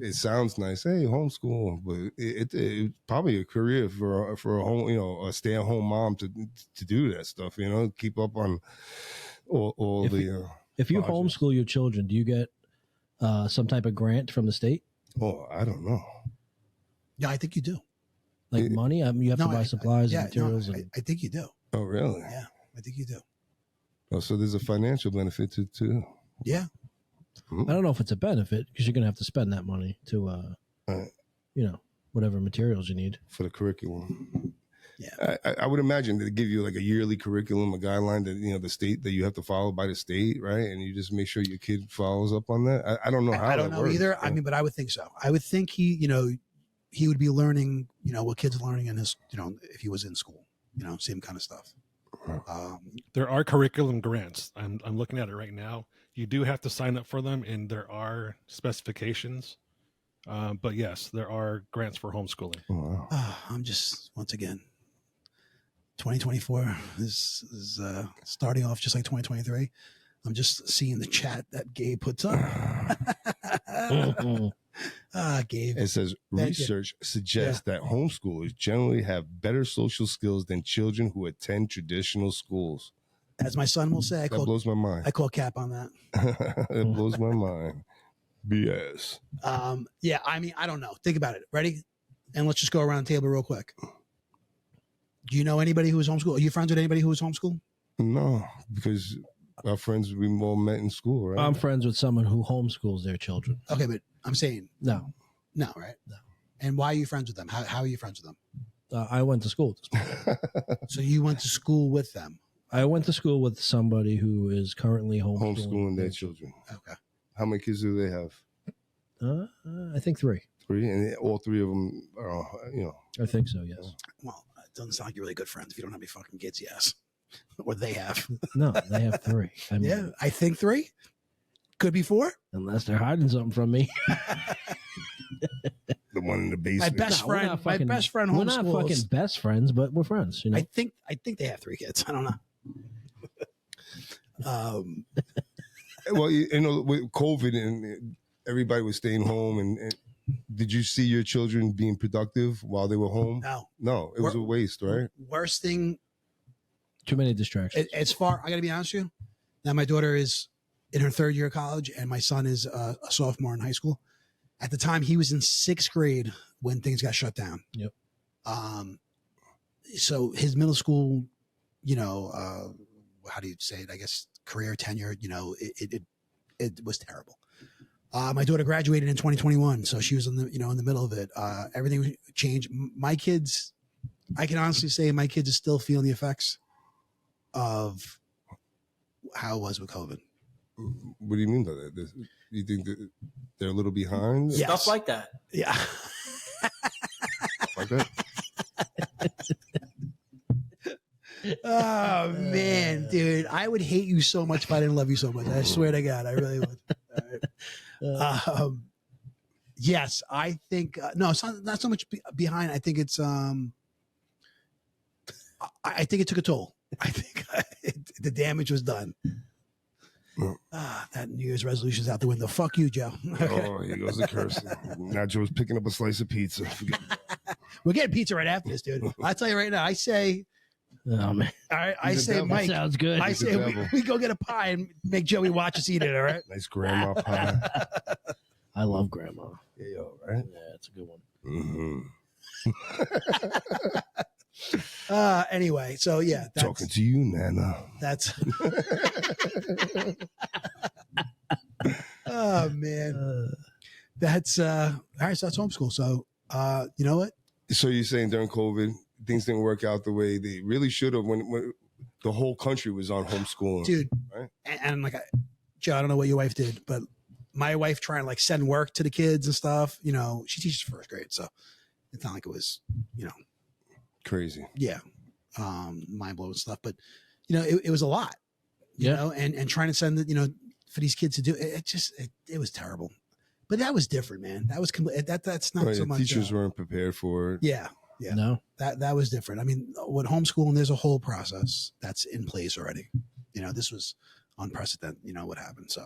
it sounds nice. Hey, homeschool, but it's probably a career for a home, a stay-at-home mom to do that stuff. Keep up on all the. If you homeschool your children, do you get some type of grant from the state? Oh, I don't know. Yeah, I think you do. Like money? You have to buy supplies and materials. I think you do. Oh, really? Yeah, I think you do. Oh, so there's a financial benefit to. Yeah. I don't know if it's a benefit because you're going to have to spend that money to, whatever materials you need for the curriculum. Yeah, I would imagine they give you like a yearly curriculum, a guideline that the state that you have to follow by the state, right? And you just make sure your kid follows up on that. I don't know how. I don't know either. So. But I would think so. I would think he would be learning, what kids are learning in his, if he was in school, same kind of stuff. There are curriculum grants. I'm looking at it right now. You do have to sign up for them, and there are specifications. But yes, there are grants for homeschooling. Oh, wow. I'm just, once again, 2024 is starting off just like 2023. I'm just seeing the chat that Gabe puts up. Gabe. It says research suggests that homeschoolers generally have better social skills than children who attend traditional schools. As my son will say, that blows my mind. I call cap on that. It blows my mind. BS. Yeah, I don't know. Think about it. Ready? And let's just go around the table real quick. Do you know anybody who was homeschooled? Are you friends with anybody who was homeschooled? No, because Our friends we all met in school, right? I'm friends with someone who homeschools their children. Okay, but I'm saying No, right? No. And why are you friends with them? How are you friends with them? I went to school. So you went to school with them. I went to school with somebody who is currently Homeschooling their children. Okay. How many kids do they have? I think 3. 3, and all 3 of them are, I think so. Yes. Well, it doesn't sound like you're really good friends if you don't have any fucking kids. Yes. Or they have. No, they have 3. I mean, Yeah, I think 3. Could be 4. unless they're hiding something from me. the one in the My basement. best we're friend. not My fucking- best friend We're not homeschools. fucking best friends, but we're friends. You know. I think they have 3 kids. I don't know. Well, with COVID and everybody was staying home, and did you see your children being productive while they were home? No. No, it was a waste, right? Worst thing Too many distractions. as far, I got to be honest with you. Now my daughter is in her 3rd year of college, and my son is a sophomore in high school. At the time, he was in 6th grade when things got shut down. Yep. So his middle school, how do you say it? I guess career tenure. It was terrible. My daughter graduated in 2021, so she was in the middle of it. Everything changed. My kids, I can honestly say, my kids are still feeling the effects of how it was with COVID. What do you mean by that? You think that they're a little behind? Yes. Stuff like that. Yeah. Like that? Oh man, dude, I would hate you so much if I didn't love you so much. I swear to God, I really would. All right. Yes, I think no, it's not so much behind. I think it's I think it took a toll. I think the damage was done. That New Year's resolution's out the window. Fuck you, Joe. Oh, here goes the cursing. Now Joe's picking up a slice of pizza. We're getting pizza right after this, dude. I'll tell you right now. I say, Oh man, all right. I He's a say, devil. Mike. sounds good. I He's the say devil. we go get a pie and make Joey watch us eat it. All right. Nice grandma pie. I love grandma. Yeah, yo, right? Yeah, it's a good one. Mm-hmm. Anyway, so yeah, Talking to you, Nana. that's. Oh man, that's all right. So that's homeschool. So you know what? So you're saying during COVID, things didn't work out the way they really should have when the whole country was on homeschooling. Dude, Right? and like Joe, I don't know what your wife did, but my wife trying to like send work to the kids and stuff. She teaches 1st grade, so it's not like it was, Crazy. yeah, mind blowing stuff. But it was a lot, and trying to send it, for these kids to do it was terrible. But that was different, man. That was that's not Right, so the much. teachers weren't prepared for it. Yeah. Yeah. No, That was different. I mean, with homeschooling, there's a whole process that's in place already. This was unprecedented. What happened. So,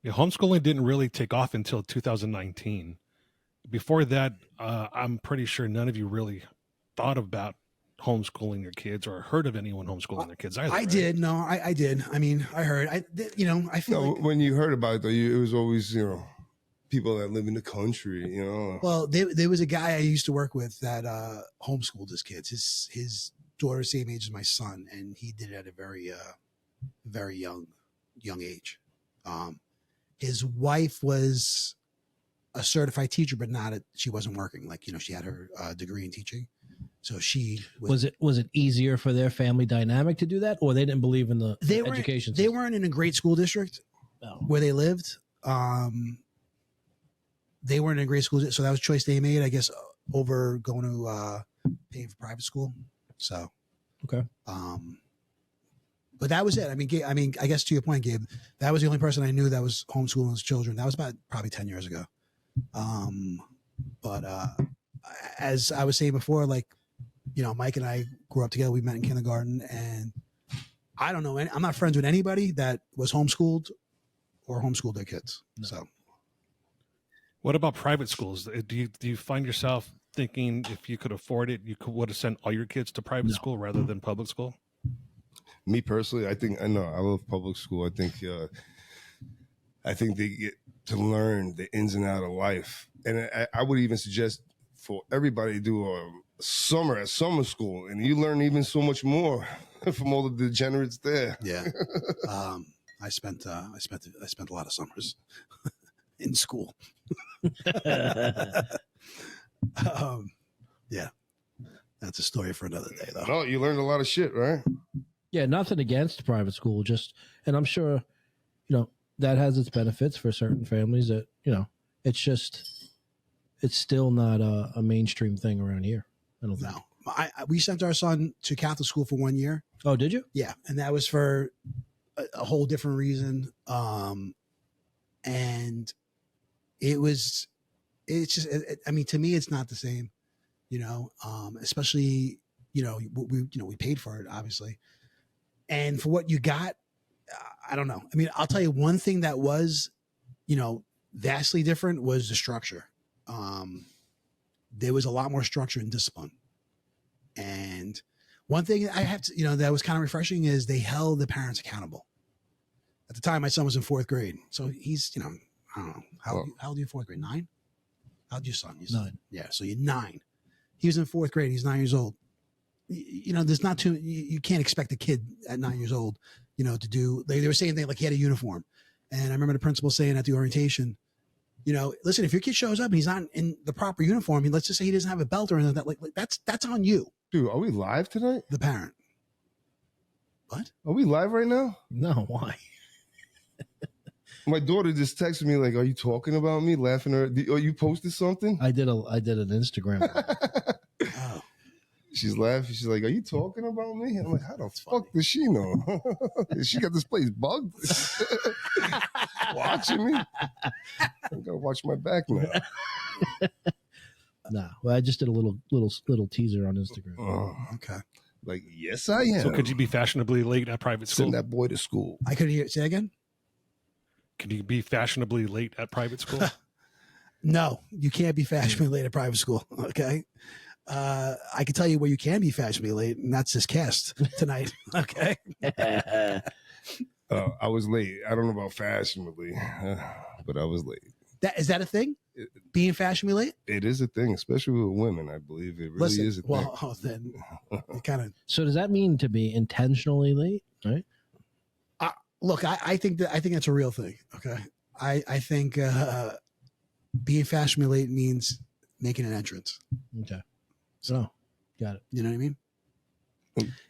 Yeah, homeschooling didn't really take off until 2019. Before that, I'm pretty sure none of you really thought about homeschooling your kids or heard of anyone homeschooling their kids either. I right? did. No, I did. I mean, I heard. I feel No, like. when you heard about it, though, it was always, people that live in the country, Well, there was a guy I used to work with that homeschooled his kids. His daughter's same age as my son, and he did it at a very very young age. His wife was a certified teacher, but she wasn't working. Like, she had her degree in teaching. So she was it easier for their family dynamic to do that, or they didn't believe in the education They system? weren't in a great school district where they lived. They weren't in a great school, so that was a choice they made, I guess, over going to paying for private school. So, Okay. But that was it. I mean, I guess to your point, Gabe, that was the only person I knew that was homeschooling his children. That was about probably 10 years ago. But as I was saying before, like, Mike and I grew up together. We met in kindergarten, and I don't know. I'm not friends with anybody that was homeschooled or homeschooled their kids. No. So, What about private schools? Do you find yourself thinking if you could afford it, you would have sent all your kids to private No. school rather than public school? Me personally, I love public school. I think they get to learn the ins and outs of life. And I would even suggest for everybody to do a summer at summer school, and you learn even so much more from all the degenerates there. Yeah. I spent a lot of summers in school. Yeah, that's a story for another day, though. No, you learned a lot of shit, right? Yeah, nothing against private school, just, and I'm sure, that has its benefits for certain families. That it's still not a mainstream thing around here. I don't think. No, we sent our son to Catholic school for 1 year. Oh, did you? Yeah, and that was for a whole different reason. And it's just, I mean, to me, it's not the same, especially, we paid for it, obviously. And for what you got, I don't know. I mean, I'll tell you one thing that was, vastly different was the structure. There was a lot more structure and discipline. And one thing I have to, that was kind of refreshing is they held the parents accountable. At the time, my son was in 4th grade. So he's, I don't know. How old are you in 4th grade? 9? How old your son? 9. Yeah. So you're 9. He was in 4th grade. He's 9 years old. There's not too, you can't expect a kid at 9 years old, to do, they were saying things like he had a uniform. And I remember the principal saying at the orientation, listen, if your kid shows up and he's not in the proper uniform, let's just say he doesn't have a belt or anything like that, that's on you. Dude, are we live tonight? The parent. What? Are we live right now? No, why? My daughter just texted me like, "Are you talking about me?" Laughing at her. Oh, you posted something? I did an Instagram. Oh, She's laughing. She's like, "Are you talking about me?" I'm like, "How the fuck does she know? She got this place bugged." Watching me. I gotta watch my back now. No, well, I just did a little teaser on Instagram. Oh, okay. like, yes, I am. So could you be fashionably late at private school? Send that boy to school. I couldn't hear it. Say again? Can you be fashionably late at private school? No, you can't be fashionably late at private school. Okay. I can tell you where you can be fashionably late, and that's this cast tonight. Okay. I was late. I don't know about fashionably, but I was late. Is that a thing? Being fashionably late? It is a thing, especially with women. I believe it really Listen, is a thing. well, then you kind of So does that mean to be intentionally late? Right? look. I think that's a real thing. Okay. I think being fashionably late means making an entrance. Okay. So, got it. You know what I mean?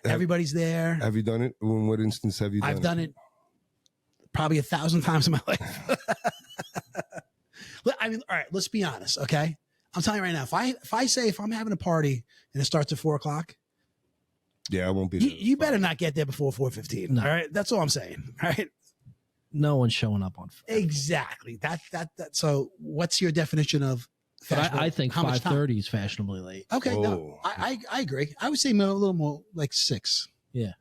Everybody's there. Have you done it? In what instance have you done it? I've done it probably 1,000 times in my life. I mean, all right, let's be honest, okay? I'm telling you right now, if I'm having a party and it starts at 4:00, Yeah, I won't be there. you better not get there before 4:15. No. All right, that's all I'm saying. All right, No one's showing up on. exactly. That. So, what's your definition of? But fashionable? I think How much time? 5:30 is fashionably late. Okay, no, Oh. I agree. I would say a little more like 6. Yeah,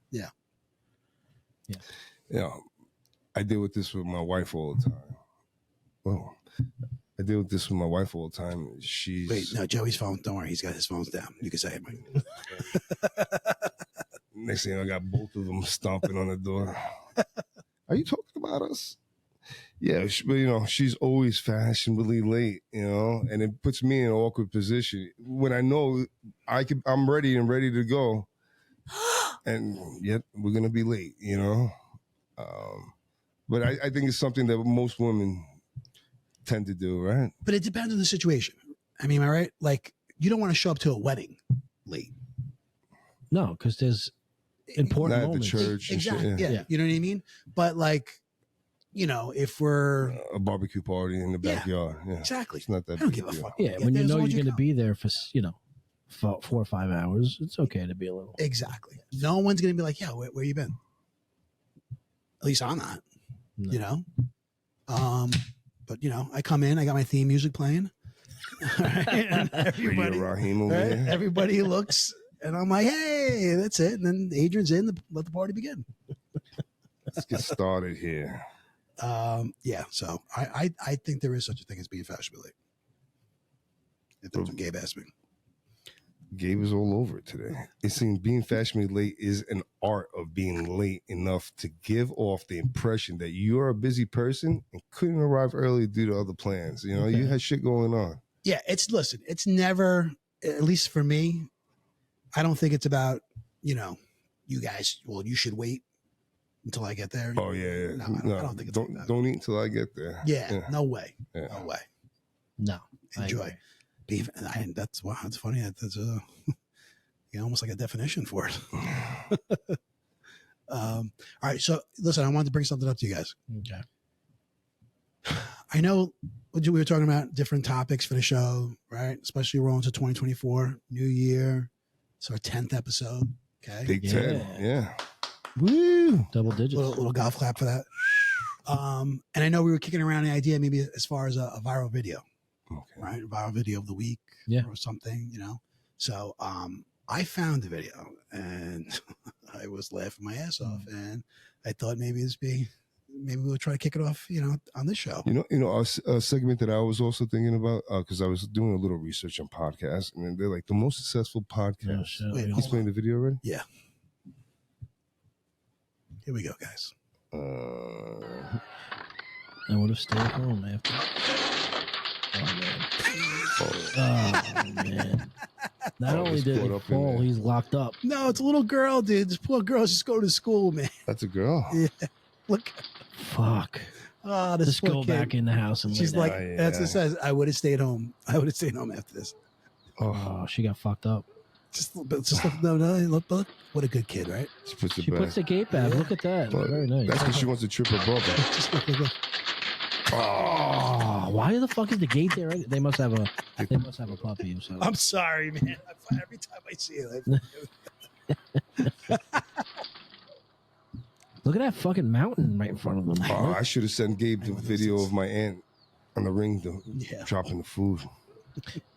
I deal with this with my wife all the time. Well, I deal with this with my wife all the time. She's Wait, no, Joey's phone. Don't worry, he's got his phones down. You can say it, Mike. Next thing I got both of them stomping on the door. Are you talking about us? Yeah, but she's always fashionably late, and it puts me in an awkward position when I know I'm ready to go, and yet we're gonna be late, But I think it's something that most women tend to do, right? But it depends on the situation. I mean, am I right? Like, you don't want to show up to a wedding late. No, because there's important Not at the moments. church and shit, Exactly. yeah. Yeah. You know what I mean? But like, if we're A barbecue party in the Yeah. backyard. Yeah, exactly, it's not that I don't big give a deal. fuck. Yeah, when you there's know always you're going to come. be there for 4 or 5 hours, it's okay to be a little. Exactly. No one's gonna be like, "Yeah, where you been?" At least I'm not. No. But I come in, I got my theme music playing. All right, and everybody, Radio Raheem over right? there. Everybody looks, and I'm like, "Hey, that's it." And then Adrian's in. Let the party begin. Let's get started here. Yeah. So I think there is such a thing as being fashionably late. If that's what Gabe asked me. Gabe is all over it today. It seems being fashionably late is an art of being late enough to give off the impression that you're a busy person and couldn't arrive early due to other plans. You had shit going on. Yeah, it's never, at least for me, I don't think it's about, you guys, well, you should wait until I get there. Oh yeah. No, I don't think it's like that. Don't eat until I get there. Yeah, no way. Yeah. No way. No. I Enjoy. agree. Beef. And that's funny. That's almost like a definition for it. All right. So listen, I wanted to bring something up to you guys. Okay. I know we were talking about different topics for the show, right? Especially rolling to 2024, new year. It's our 10th episode. Okay. Big 10. Yeah. Woo! Double digits. Little golf clap for that. And I know we were kicking around the idea maybe as far as a viral video, Okay. right? Viral video of the week or something, So I found the video and I was laughing my ass off, and I thought maybe we'll try to kick it off, on this show. A segment that I was also thinking about, because I was doing a little research on podcasts, and they're like the most successful podcast. Oh, shit. Wait, He's playing the video already? Yeah. Here we go, guys. I would have stayed home after. Oh man! Not only he's did caught he up in fall, there. he's locked up. No, it's a little girl, dude. This poor girl just go to school, man. That's a girl. Yeah. Look. Fuck! Oh, this Just poor go kid. back in the house and She's lay like, down. Yeah. that's what it says. I would have stayed home. I would have stayed home after this. Oh, she got fucked up. Just look, no, look. What a good kid, right? She puts it She back. puts the gate back. Yeah. Look at that. But Very nice. That's because she wants to trip her brother. Just look. Oh, why the fuck is the gate there? They must have a puppy or something. I'm sorry, man. Every time I see it, Look at that fucking mountain right in front of them. Oh, I should have sent Gabe the video of my aunt on the ring Yeah. dropping the food.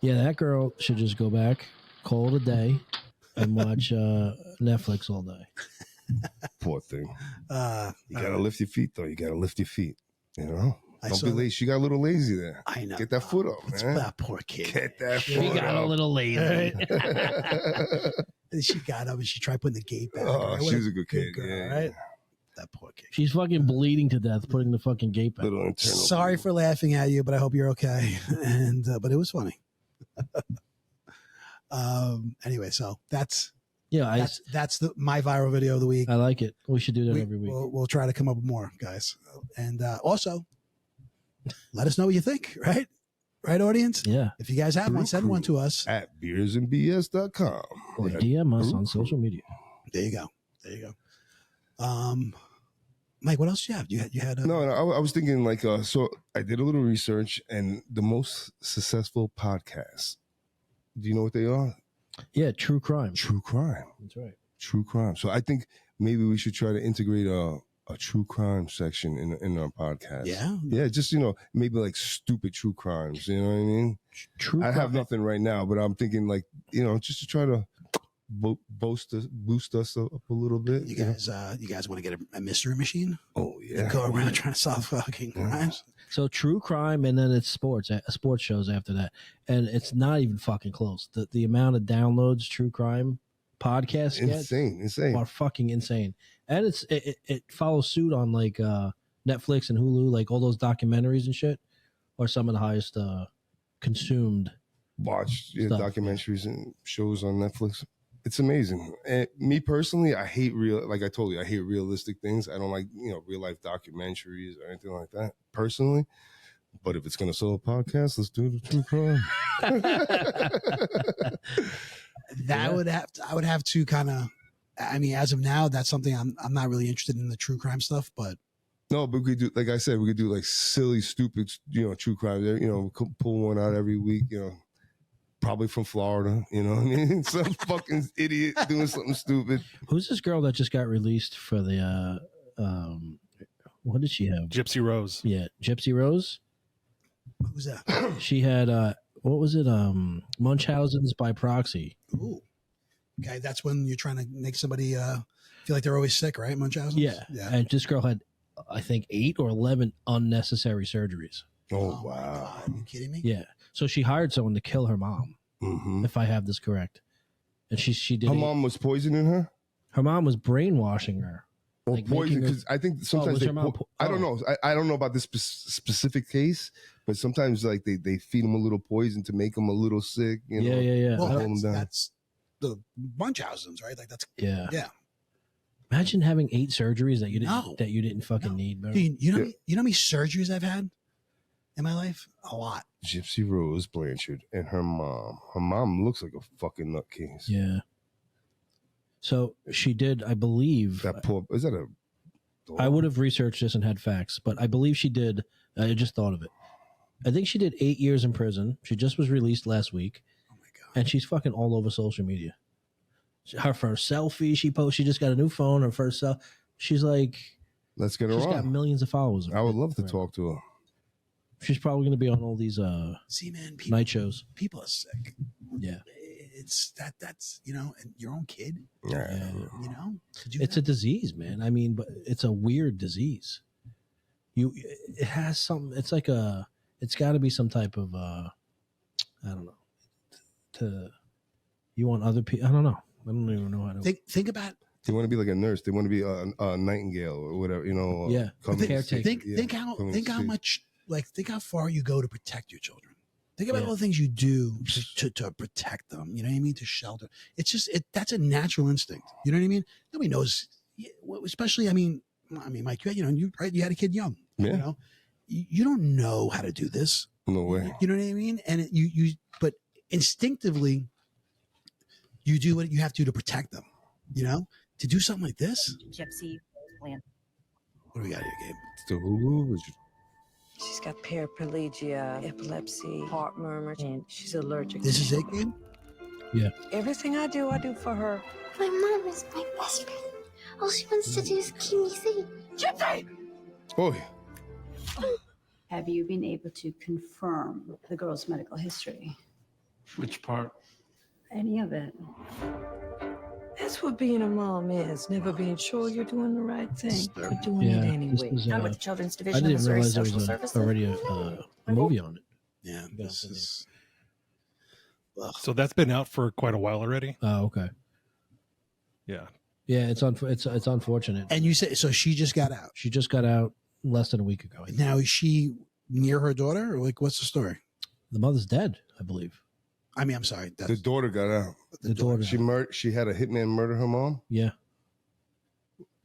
Yeah, that girl should just go back, call it a day, and watch Netflix all day. Poor thing. You gotta uh, lift your feet, though. You gotta lift your feet. I Don't saw be that. late. She got a little lazy there. I know. Get that foot up, It's man. that poor kid. Get that She foot got a up. little lazy. And she got up and she tried putting the gate back. Oh, right? she What was a good kid. girl, Yeah. right? That poor kid. She's fucking bleeding to death, putting the fucking gate back. Little internal. Sorry for laughing at you, but I hope you're okay. And but it was funny. Anyway, so that's my viral video of the week. I like it. We should do that every week. We'll try to come up with more, guys. And also, let us know what you think, right? Right, audience? Yeah. If you guys have one, send one to us. At beersandbs.com. Or Yeah. DM us Brew on Crew. social media. There you go. Mike, what else do you have? You had No, I was thinking so I did a little research, and the most successful podcasts, do you know what they are? Yeah, true crime. True crime. That's right. True crime. So I think maybe we should try to integrate a true crime section in our podcast. Yeah? Yeah, just, maybe like stupid true crimes. You know what I mean? True I crime. have nothing right now, but I'm thinking just to try to boost us up a little bit. You guys want to get a mystery machine? Oh, yeah. And go around trying to solve fucking crimes? So true crime, and then it's sports shows after that, and it's not even fucking close. The amount of downloads true crime podcasts get Insane. are fucking insane, and it follows suit on like Netflix and Hulu, like all those documentaries and shit, are some of the highest consumed. Watch Stuff. documentaries and shows on Netflix. It's amazing. And me personally, I hate like I told you, I hate realistic things. I don't like, real life documentaries or anything like that personally. But if it's going to sell a podcast, let's do the true crime. I would have to kind of, as of now, that's something I'm not really interested in, the true crime stuff, but No, but we could do, like I said, we could do like silly, stupid, true crime. We could pull one out every week, probably from Florida, you know what I mean? Some fucking idiot doing something stupid. Who's this girl that just got released for the what did she have? Gypsy Rose. Yeah, Gypsy Rose. who's that? She had what was it? Munchausen's by proxy. Ooh. Okay, that's when you're trying to make somebody feel like they're always sick, right? Munchausen? Yeah. And this girl had, I think, 8 or 11 unnecessary surgeries. Oh, my wow. God. Are you kidding me? Yeah. So she hired someone to kill her mom, Mm-hmm. if I have this correct. And she did. Her mom was poisoning her? Her mom was brainwashing her. Or Like poison? making her- Because I think sometimes was they her mom I don't know. I don't know about this specific case, but sometimes like they feed them a little poison to make them a little sick. Yeah. Well, Hold them down. that's the Munchausen's, right? Like that's Yeah. yeah. Imagine having 8 surgeries that you didn't No. fucking No. need, bro. Dude, you know how many surgeries I've had in my life? A lot. Gypsy Rose Blanchard and her mom. Her mom looks like a fucking nutcase. Yeah. So she did, I believe. That poor. Is that a? Dog? I would have researched this and had facts, but I believe she did. I just thought of it. I think she did 8 years in prison. She just was released last week. Oh my God. And she's fucking all over social media. Her first selfie she posted. She just got a new phone. Her first selfie. She's like, Let's get her she's got on. millions of followers. I would love to talk to her. She's probably going to be on all these See, man, people, night shows. people are sick. Yeah. It's that's and your own kid, Yeah. to do It's that. a disease, man. I mean, but it's a weird disease. It has something. It's like it's got to be some type of I don't know. You want other people? I don't know. I don't even know how to. Think about They want to be like a nurse. They want to be a nightingale or whatever. Yeah. come and Caretaker. see- think come and how see. much think how far you go to protect your children. Think about Yeah. all the things you do to protect them. You know what I mean? To shelter. It's just that's a natural instinct. You know what I mean? Nobody knows, especially. I mean, Mike, you had a kid young. Yeah. You know, you don't know how to do this. No way. You know what I mean? And but instinctively, you do what you have to protect them. You know, to do something like this. Gypsy Land. What do we got here, Gabe? It's the Hulu. She's got paraplegia, epilepsy, heart murmur, and she's allergic. This is it, Gabe? Everything I do for her. My mom is my best friend. All she wants to do is keep me safe. Gypsy! Oh, Have you been able to confirm the girl's medical history? Which part? Any of it? That's what being a mom is. Never being sure you're doing the right thing, but doing Yeah, it anyway. this is, I'm with the Children's I Division of didn't Missouri realize there Social was Services. already a movie on it. Yeah, Yeah, this is. Ugh. So that's been out for quite a while already. Oh, okay. Yeah. Yeah, it's unfortunate. And you say so? She just got out. She just got out less than a week ago. I think. Now is she near her daughter, or like what's the story? The mother's dead, I believe. I mean, I'm sorry. the That's daughter got out. The daughter. She had a hitman murder her mom. Yeah.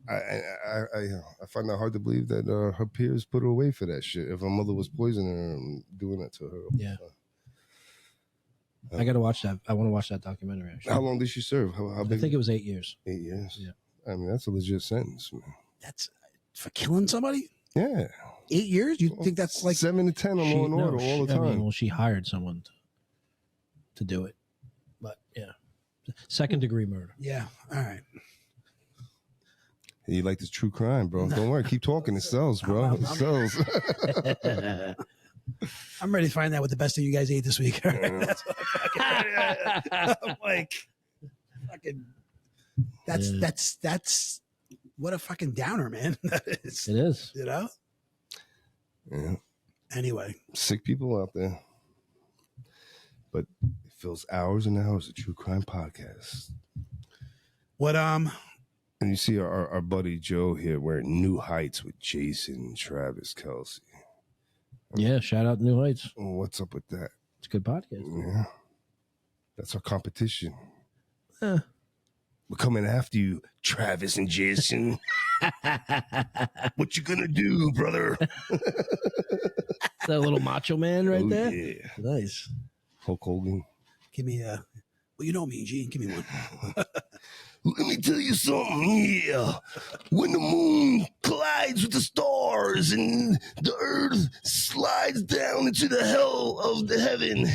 I find that hard to believe that her peers put her away for that shit. If her mother was poisoning her and doing that to her. Yeah. I got to watch that. I want to watch that documentary. Actually, How long did she serve? How I big? think it was 8 years. 8 years. Yeah. I mean, that's a legit sentence, man. that's for killing somebody. Yeah. 8 years? You think that's like 7 to 10 on Law and Order all the time. well, she hired someone to do it, but yeah, second degree murder. Yeah. All right. You like this true crime, bro. Don't worry. Keep talking. It sells, bro. It sells. I'm ready to find out what the best thing you guys ate this week. Yeah. I'm like, fucking. That's what a fucking downer, man. That is. It is. You know. Yeah. Anyway, Sick people out there. But it fills hours and hours of true crime podcasts. what And you see our buddy Joe here wearing New Heights with Jason and Travis Kelsey. Yeah. Shout out New Heights. What's up with that? It's a good podcast. Yeah. That's our competition. Eh. We're coming after you, Travis and Jason. What you gonna do, brother? That little macho man right Oh, there. Yeah. Nice. Hulk Hogan. give me a. Well, you know me, Gene. Give me one. Let me tell you something. Yeah. When the moon collides with the stars and the earth slides down into the hell of the heaven.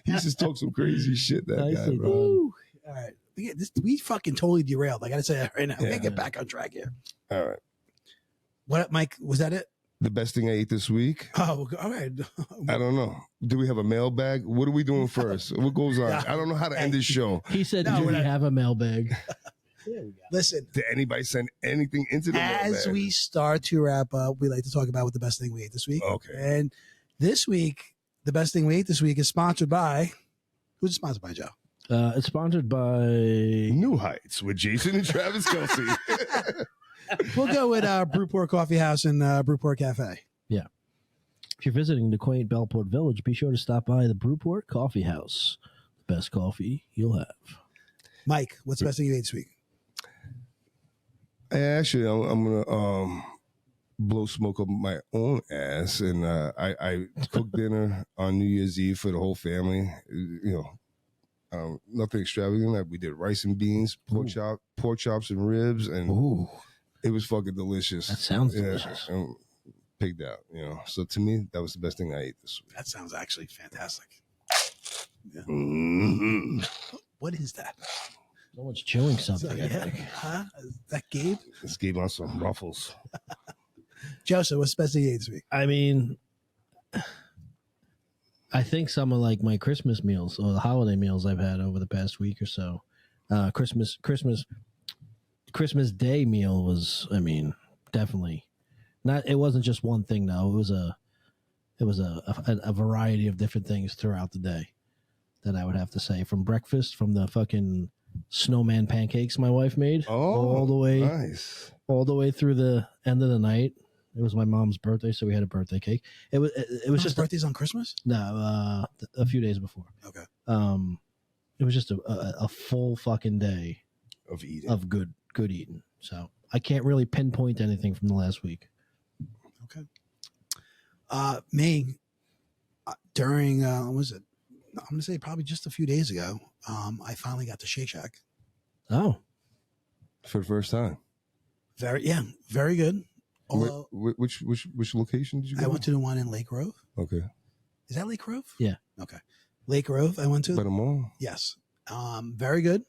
He just talks some crazy shit, that guy, Nicely bro. done. Woo. All right. We fucking totally derailed. I gotta say that right now. We gotta Yeah. get back on track here. All right. What, Mike? Was that it? The best thing I ate this week? Oh, all right. I don't know. Do we have a mailbag? What are we doing first? What goes on? Yeah. I don't know how to end this show. He said, No, "Do we're we not- have a mailbag?" Listen, Did anybody send anything into the as mailbag? we start to wrap up, we like to talk about what the best thing we ate this week. Okay. And this week, the best thing we ate this week is sponsored by. Who's it sponsored by, Joe? It's sponsored by. New Heights with Jason and Travis Kelsey. We'll go with Brewport Coffee House and Brewport Cafe. If you're visiting the quaint Bellport Village, be sure to stop by the Brewport Coffee House. The best coffee you'll have. Mike, what's the best thing you ate this week? Actually, I'm gonna blow smoke up my own ass, and I cooked dinner on New Year's Eve for the whole family. Nothing extravagant. Like we did rice and beans, pork chops and ribs, and Ooh, it was fucking delicious. that sounds delicious. And pigged out, So to me, that was the best thing I ate this week. That sounds actually fantastic. Yeah. Mm-hmm. What is that? Someone's chewing something. I Yeah. think. Huh? Is that Gabe? Let's give on some ruffles. Joseph, what's the best thing you ate this week? I mean, I think some of like my Christmas meals or the holiday meals I've had over the past week or so. Christmas Day meal was, I mean, definitely not. It wasn't just one thing though. It was a variety of different things throughout the day. That I would have to say, from breakfast, from the fucking snowman pancakes my wife made, all the way through the end of the night. It was my mom's birthday, so we had a birthday cake. It was just birthdays on Christmas? No, a few days before. Okay. It was just a full fucking day of eating, of good eating. So I can't really pinpoint anything from the last week. Okay. Me, during what was it? I'm gonna say probably just a few days ago. I finally got to Shake Shack. Oh, for the first time. Very good. Although, which location did you go? I went to the one in Lake Grove. Okay. Is that Lake Grove? Yeah. Okay. Lake Grove. I went to. By the mall. Yes. Very good,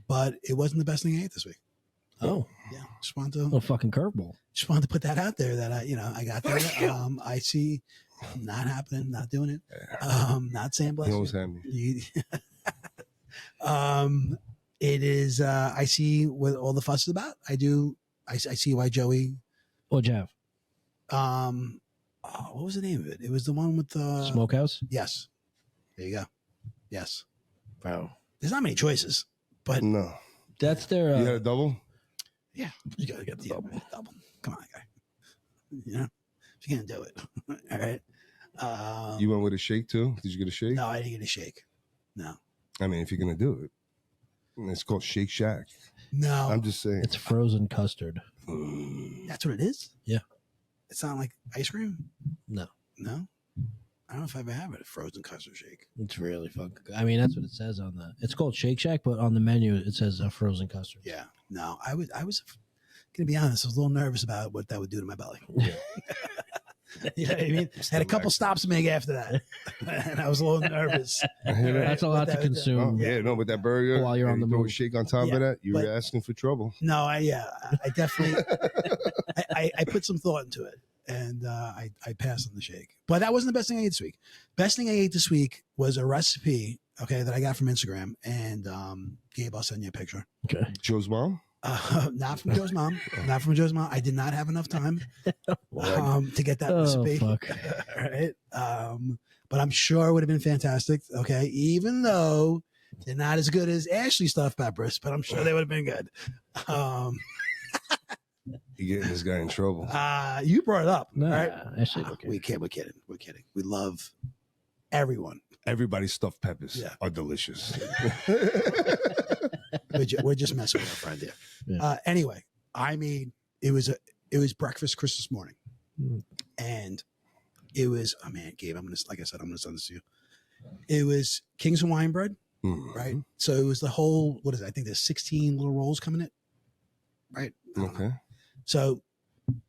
but it wasn't the best thing I ate this week. Oh. Yeah. Just wanted to. A fucking curveball. Just wanted to put that out there that I got there. I see. Not happening. Not doing it. Not saying bless you. Had me. It is. I see what all the fuss is about. I do. I see why Joey. What'd you have? What was the name of it? It was the one with the Smokehouse. Yes. There you go. Yes. Wow. There's not many choices, but no. That's their. You had a double. Yeah, you gotta get the double. Come on, guy. If you're gonna do it, all right. You went with a shake too? Did you get a shake? No, I didn't get a shake. No. I mean, if you're gonna do it, it's called Shake Shack. No, I'm just saying. It's frozen custard. That's what it is? Yeah. It's not like ice cream? No. No? I don't know if I ever have it, frozen custard shake. It's really fucking good. I mean, that's what it says on the. It's called Shake Shack, but on the menu it says frozen custard. Yeah. No, I was gonna be honest, I was a little nervous about what that would do to my belly. Yeah. You know what I mean? Had a couple stops to make after that, and I was a little nervous. That's a lot to consume. But that burger while you're on the move, shake on top of that, you were asking for trouble. No, I definitely, I put some thought into it, and I passed on the shake. But that wasn't the best thing I ate this week. Best thing I ate this week was a recipe, that I got from Instagram, and Gabe, I'll send you a picture. Okay, Joe's mom. Not from Joe's mom. Not from Joe's mom. I did not have enough time to get that recipe. Fuck. Right. But I'm sure it would have been fantastic. Okay. Even though they're not as good as Ashley stuffed peppers, but I'm sure they would have been good. You're getting this guy in trouble. You brought it up. No, right? Ashley, okay. We're kidding. We're kidding. We love everyone. Everybody's stuffed peppers are delicious. We're just messing with our friend here. Yeah. Anyway, it was breakfast Christmas morning, and it was Gabe, I'm gonna send this to you. It was King's Hawaiian bread, right? So it was the whole. What is it? I think there's 16 little rolls coming in, right? Okay. So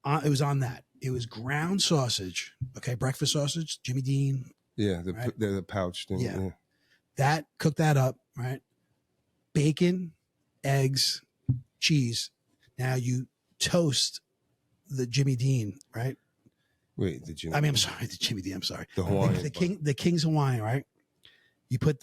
it was on that. It was ground sausage, breakfast sausage, Jimmy Dean. Yeah, the pouch thing. Yeah. That cooked that up, right? Bacon, eggs, cheese. Now you toast the Jimmy Dean, right? Wait, the Jimmy. I'm sorry, the Jimmy Dean. I'm sorry. The Hawaiian. The King's Hawaiian, right? You put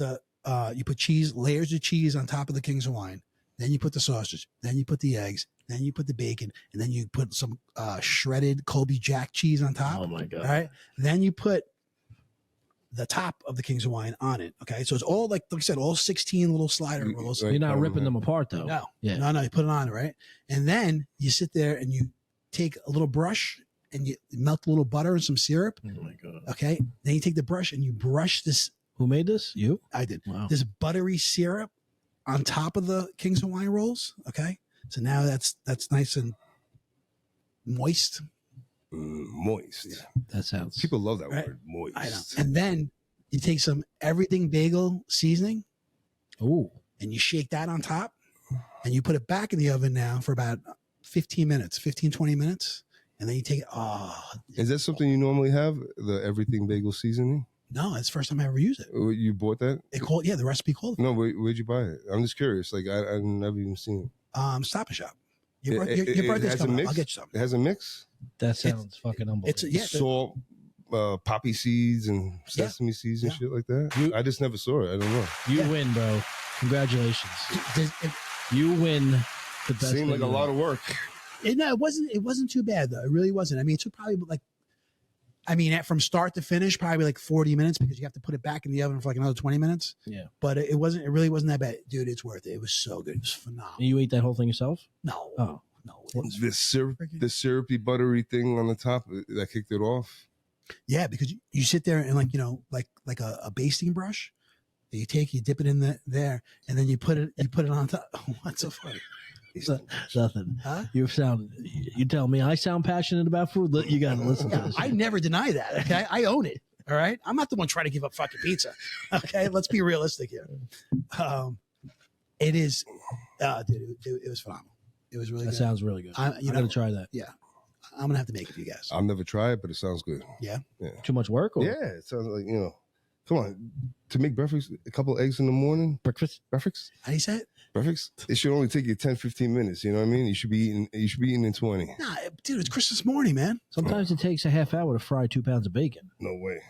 cheese, layers of cheese on top of the King's Hawaiian. Then you put the sausage. Then you put the eggs. Then you put the bacon, and then you put some shredded Colby Jack cheese on top. Oh my god! Right. Then you put the top of the King's Hawaiian on it. Okay. So it's all like I said, all 16 little slider rolls. You're not ripping them apart though. No. Yeah. No, you put it on it, right? And then you sit there and you take a little brush and you melt a little butter and some syrup. Oh my god. Okay. Then you take the brush and you brush this. Who made this? You? I did. Wow. This buttery syrup on top of the King's Hawaiian rolls. Okay. So now that's nice and moist. Moist. Yeah. That sounds. People love that Right. word, moist. I know. And then you take some everything bagel seasoning Ooh. and you shake that on top and you put it back in the oven now for about 15 minutes, 15, 20 minutes. And then you take it. Oh, Is that something you normally have? The everything bagel seasoning? no, it's the first time I ever used it. You bought that? The recipe called it. No, where'd you buy it? I'm just curious. Like I've never even seen it. Stop and Shop. Your It birthday's has a coming up. mix? I'll get you some. It has a mix? That sounds fucking unbelievable. It's yeah. Salt, poppy seeds, and sesame seeds and Yeah. shit like that. I just never saw it. I don't know. You win, bro. Congratulations. You win the best. Seemed like a lot of work. No, it wasn't too bad though. It really wasn't. I mean, it took probably from start to finish, probably like 40 minutes because you have to put it back in the oven for like another 20 minutes. Yeah. But it really wasn't that bad. Dude, it's worth it. It was so good. It was phenomenal. You ate that whole thing yourself? No. Oh. No. It was, The syrupy, buttery thing on the top that kicked it off. yeah, because you sit there and like a basting brush that you dip it in there, and then you put it on top. What's so funny? Nothing. Huh? You tell me I sound passionate about food. You got to listen to Yeah, this. I never deny that. Okay, I own it. All right, I'm not the one trying to give up fucking pizza. Okay, let's be realistic here. It is, dude. It was phenomenal. It was really That good. sounds really good. I'm going to try that. Yeah, I'm gonna have to make it for you guys. I've never tried it, but it sounds good. Yeah. Too much work? Or Yeah, it sounds like, come on. To make breakfast, a couple eggs in the morning. breakfast? Breakfast? How do you say it? Breakfast? It should only take you 10, 15 minutes. You know what I mean? You should be eating in 20. Nah, dude, it's Christmas morning, man. Sometimes it takes a half hour to fry 2 pounds of bacon No way.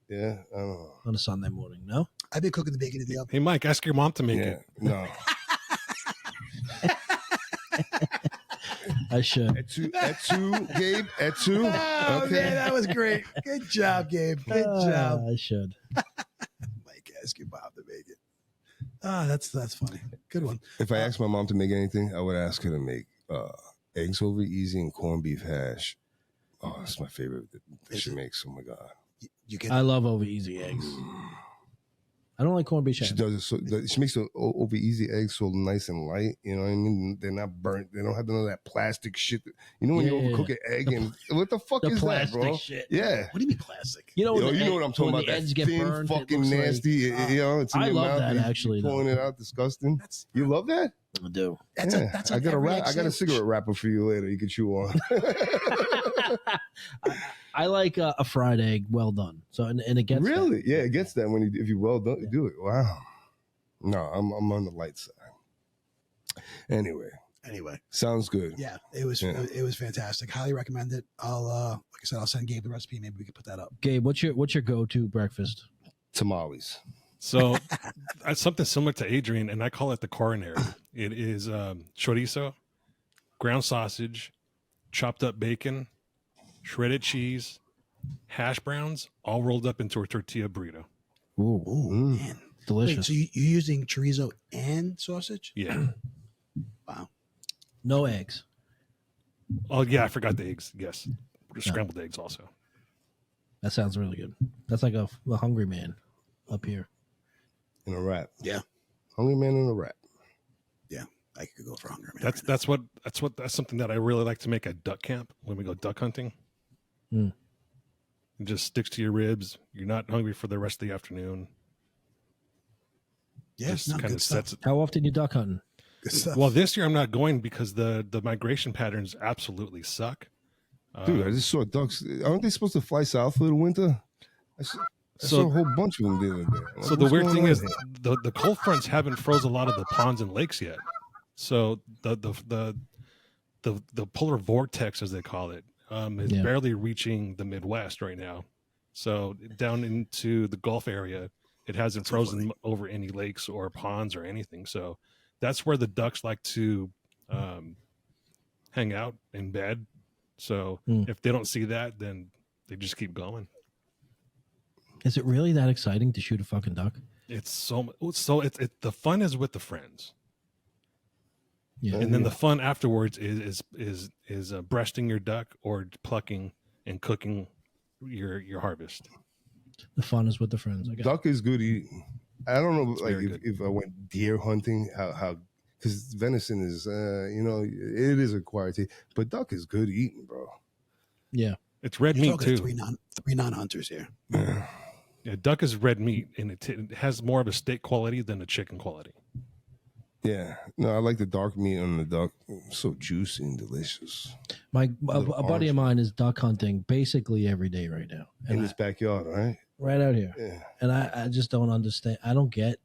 Yeah, I don't know. on a Sunday morning. No? I've been cooking the bacon in the oven. Hey, Mike, ask your mom to make Yeah, it. no. I should. At two, Gabe. At two. Oh Okay. man, that was great. Good job, Gabe. Good job. I should. Mike, ask your mom to make it. That's funny. Good one. If I asked my mom to make anything, I would ask her to make eggs over easy and corned beef hash. Oh, that's my favorite that she makes. Oh my god. You can. I love over easy eggs. I don't like corned beef. She does it so she makes the over easy eggs so nice and light. You know what I mean? They're not burnt. They don't have none of that plastic shit. You know when you Yeah. overcook an egg and what the fuck The is that, plastic bro? shit. Yeah. What do you mean plastic? You know, Yo, when you the know what I'm talking when about? the That eggs get thin, burned, it fucking looks like- nasty. You know, it's in I your love mouth. that, You actually, though. pulling it out, disgusting. You love that? I do. That's Yeah. that's I got a every wrap. egg I got a sandwich. cigarette wrapper for you later. You can chew on. I like a fried egg well done. So and it gets that. Really? Yeah, it gets that when if you well done do it. Wow. No, I'm on the light side. Anyway, sounds good. Yeah, it was fantastic. Highly recommend it. I'll like I said, I'll send Gabe the recipe. Maybe we can put that up. Gabe, what's your go-to breakfast? Tamales. So that's something similar to Adrian, and I call it the coronary. It is chorizo, ground sausage, chopped up bacon, shredded cheese, hash browns, all rolled up into a tortilla burrito. Ooh, Mm. Man. delicious. Wait, so you're using chorizo and sausage? Yeah. Wow. No eggs. Oh, yeah, I forgot the eggs. Yes. Scrambled eggs also. That sounds really good. That's like a hungry man up here. In a wrap. Yeah. Hungry man in a wrap. Yeah, I could go for hunger. Man, That's something that I really like to make at duck camp when we go duck hunting. Mm. It just sticks to your ribs. You're not hungry for the rest of the afternoon. yeah, Just no, kind good of stuff. sets it. How often you duck hunting? Good stuff. Well, this year I'm not going because the migration patterns absolutely suck. Dude, I just saw ducks. Aren't they supposed to fly south for the winter? I saw a whole bunch of them the other day. I'm So like, the what's weird going thing on is here? the cold fronts haven't froze a lot of the ponds and lakes yet. So the polar vortex, as they call it, is Yeah. barely reaching the Midwest right now. So down into the Gulf area, it hasn't frozen over any lakes or ponds or anything. So that's where the ducks like to hang out in bed. So if they don't see that, then they just keep going. Is it really that exciting to shoot a fucking duck? It's the fun is with the friends. Yeah. And then the fun afterwards is breasting your duck or plucking and cooking your harvest. The fun is with the friends. I got Duck is good eating. I don't know, like very good. if I went deer hunting, how because venison is, it is acquired taste, but duck is good eating, bro. Yeah. It's red You're meat talking to too. three non-hunters here. Yeah, duck is red meat, and it has more of a steak quality than a chicken quality. Yeah, no, I like the dark meat on the duck. So juicy and delicious A Little buddy orange of mine is duck hunting basically every day right now, in and his backyard, right? right out here. Yeah, And I just don't understand. I don't get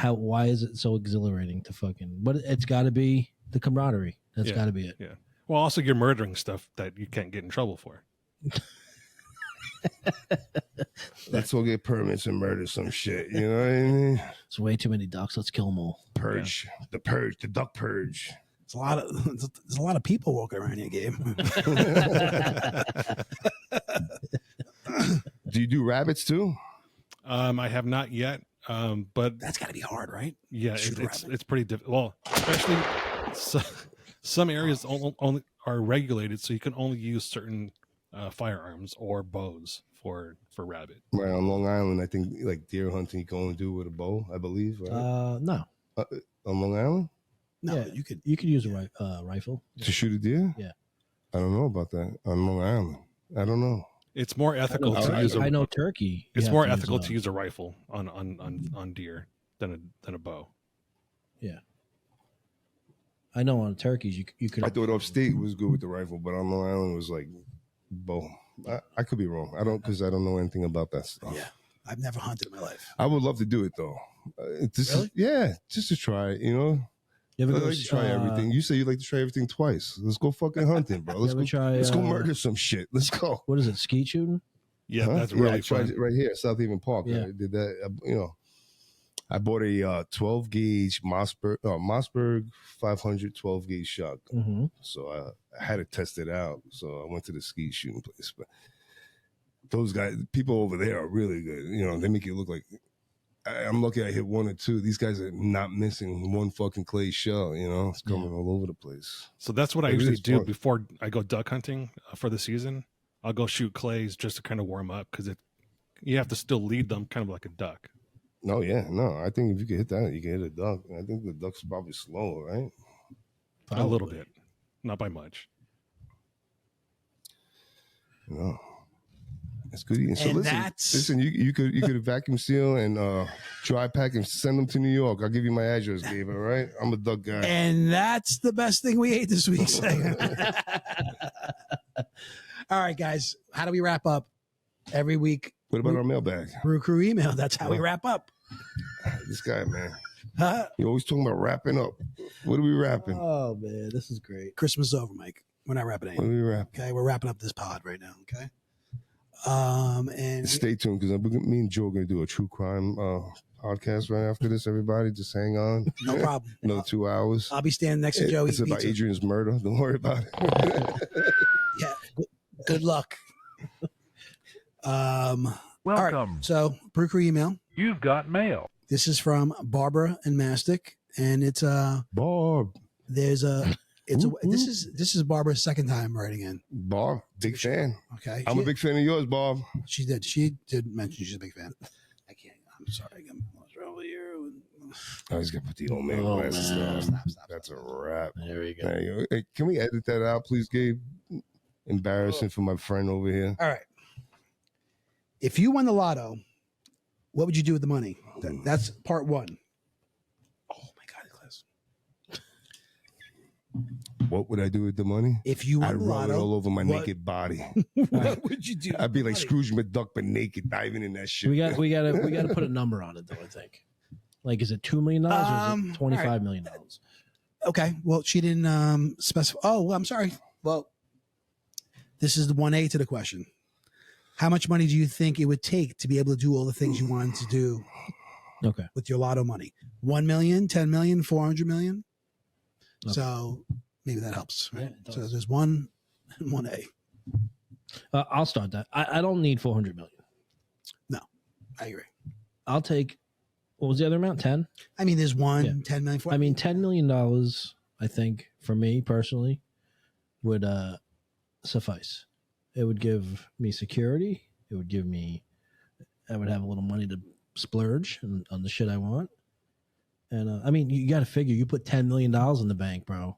why is it so exhilarating to fucking, but it's got to be the camaraderie. That's Yeah. got to be it. Yeah. Well, also you're murdering stuff that you can't get in trouble for. let's go get permits and murder some shit. You know what I mean? It's way too many ducks. Let's kill them all. Purge, the duck purge. There's a lot of people walking around here, Gabe. Do you do rabbits too? I have not yet, but That's got to be hard, right? yeah, Shoot a it's rabbit. it's pretty difficult. Well, especially some areas only are regulated, so you can only use certain firearms or bows for rabbit. Right on Long Island, I think like deer hunting you can only do with a bow, I believe. Right No. on Long Island No, Yeah. you could. You could use a rifle. to shoot a deer. Yeah. I don't know about that on Long Island. I don't know. It's more ethical to use I a. know turkey. you It's have more to use ethical to use a rifle on deer than a bow. I know on turkeys you could. I thought upstate was good with the rifle, but on Long Island it was like bow. I could be wrong. I don't because I don't know anything about that stuff. Yeah, I've never hunted in my life. I would love to do it though. Really? Just to try it. You know, You ever I go like to try everything. You say you like to try everything twice. Let's go fucking hunting, bro. Let's ever go. try, Let's go murder some shit. Let's go. What is it? Skeet shooting? Yeah, Huh? that's I really tried fun. it right here, South Haven Park. Yeah. I did that. I bought a 12 gauge Mossberg 500 12 gauge shotgun. Mm-hmm. So I had to test it out. So I went to the skeet shooting place. But those guys, people over there are really good. You know, they make it look like I'm lucky I hit one or two. These guys are not missing one fucking clay shell. You know, it's coming all over the place. So that's what I It really usually is do fun. before I go duck hunting for the season. I'll go shoot clays just to kind of warm up because you have to still lead them kind of like a duck. No, yeah, no. I think if you can hit that, you can hit a duck. I think the duck's probably slower, right? A little bit, not by much. No. It's good eating. So And listen, you could vacuum seal and dry pack and send them to New York. I'll give you my address, Gabe. All right, I'm a duck guy. And that's the best thing we ate this week. All right, guys. How do we wrap up every week? What about our mailbag? Brew Crew email. That's how we wrap up. This guy, man, Huh? you always talking about wrapping up. What are we wrapping? Oh man, this is great. Christmas is over, Mike. We're not wrapping What anything. are we wrapping? Okay, we're wrapping up this pod right now. Okay. And Stay tuned because me and Joe are gonna do a true crime podcast right after this. Everybody, just hang on. no problem. Another 2 hours. I'll be standing next to Joe. It's eating about pizza. Adrian's murder. Don't worry about it. Yeah. Good luck. All right. So, Brew Crew email. You've got mail. This is from Barbara and Mastic, and it's Bob. this is Barbara's second time writing in. Bob, big fan. Okay, I'm a big fan of yours, Bob. She did mention she's a big fan. I'm sorry. I'm over here. I was gonna put the old man Oh, glasses man. on. Stop. That's a wrap. There we go. There you go. Hey, can we edit that out, please, Gabe? Embarrassing for my friend over here. All right. If you won the lotto, what would you do with the money? That's part one. Oh my God, Class. What would I do with the money? If you I'd won the rub it lotto, all over my what- naked body. what would you do? I'd be like with the Scrooge McDuck, but naked, diving in that shit. We gotta put a number on it though. I think. Like, is it $2 million or is it $25 million? money? Okay. Well, she didn't specify. Oh, well, I'm sorry. Well, this is the 1A to the question. How much money do you think it would take to be able to do all the things you wanted to do Okay. with your lotto money? 1 million, 10 million, 400 million. Okay. So maybe that helps. Right? Yeah, it does. So there's 1A. I'll start that. I don't need 400 million. I agree. I'll take. What was the other amount? 10. I mean, there's 1, Yeah. 10 million, 400 I mean, $10 million. I think for me personally would suffice. It would give me security. It would give me. I would have a little money to splurge on the shit I want, And I mean, you got to figure you put $10 million in the bank, bro.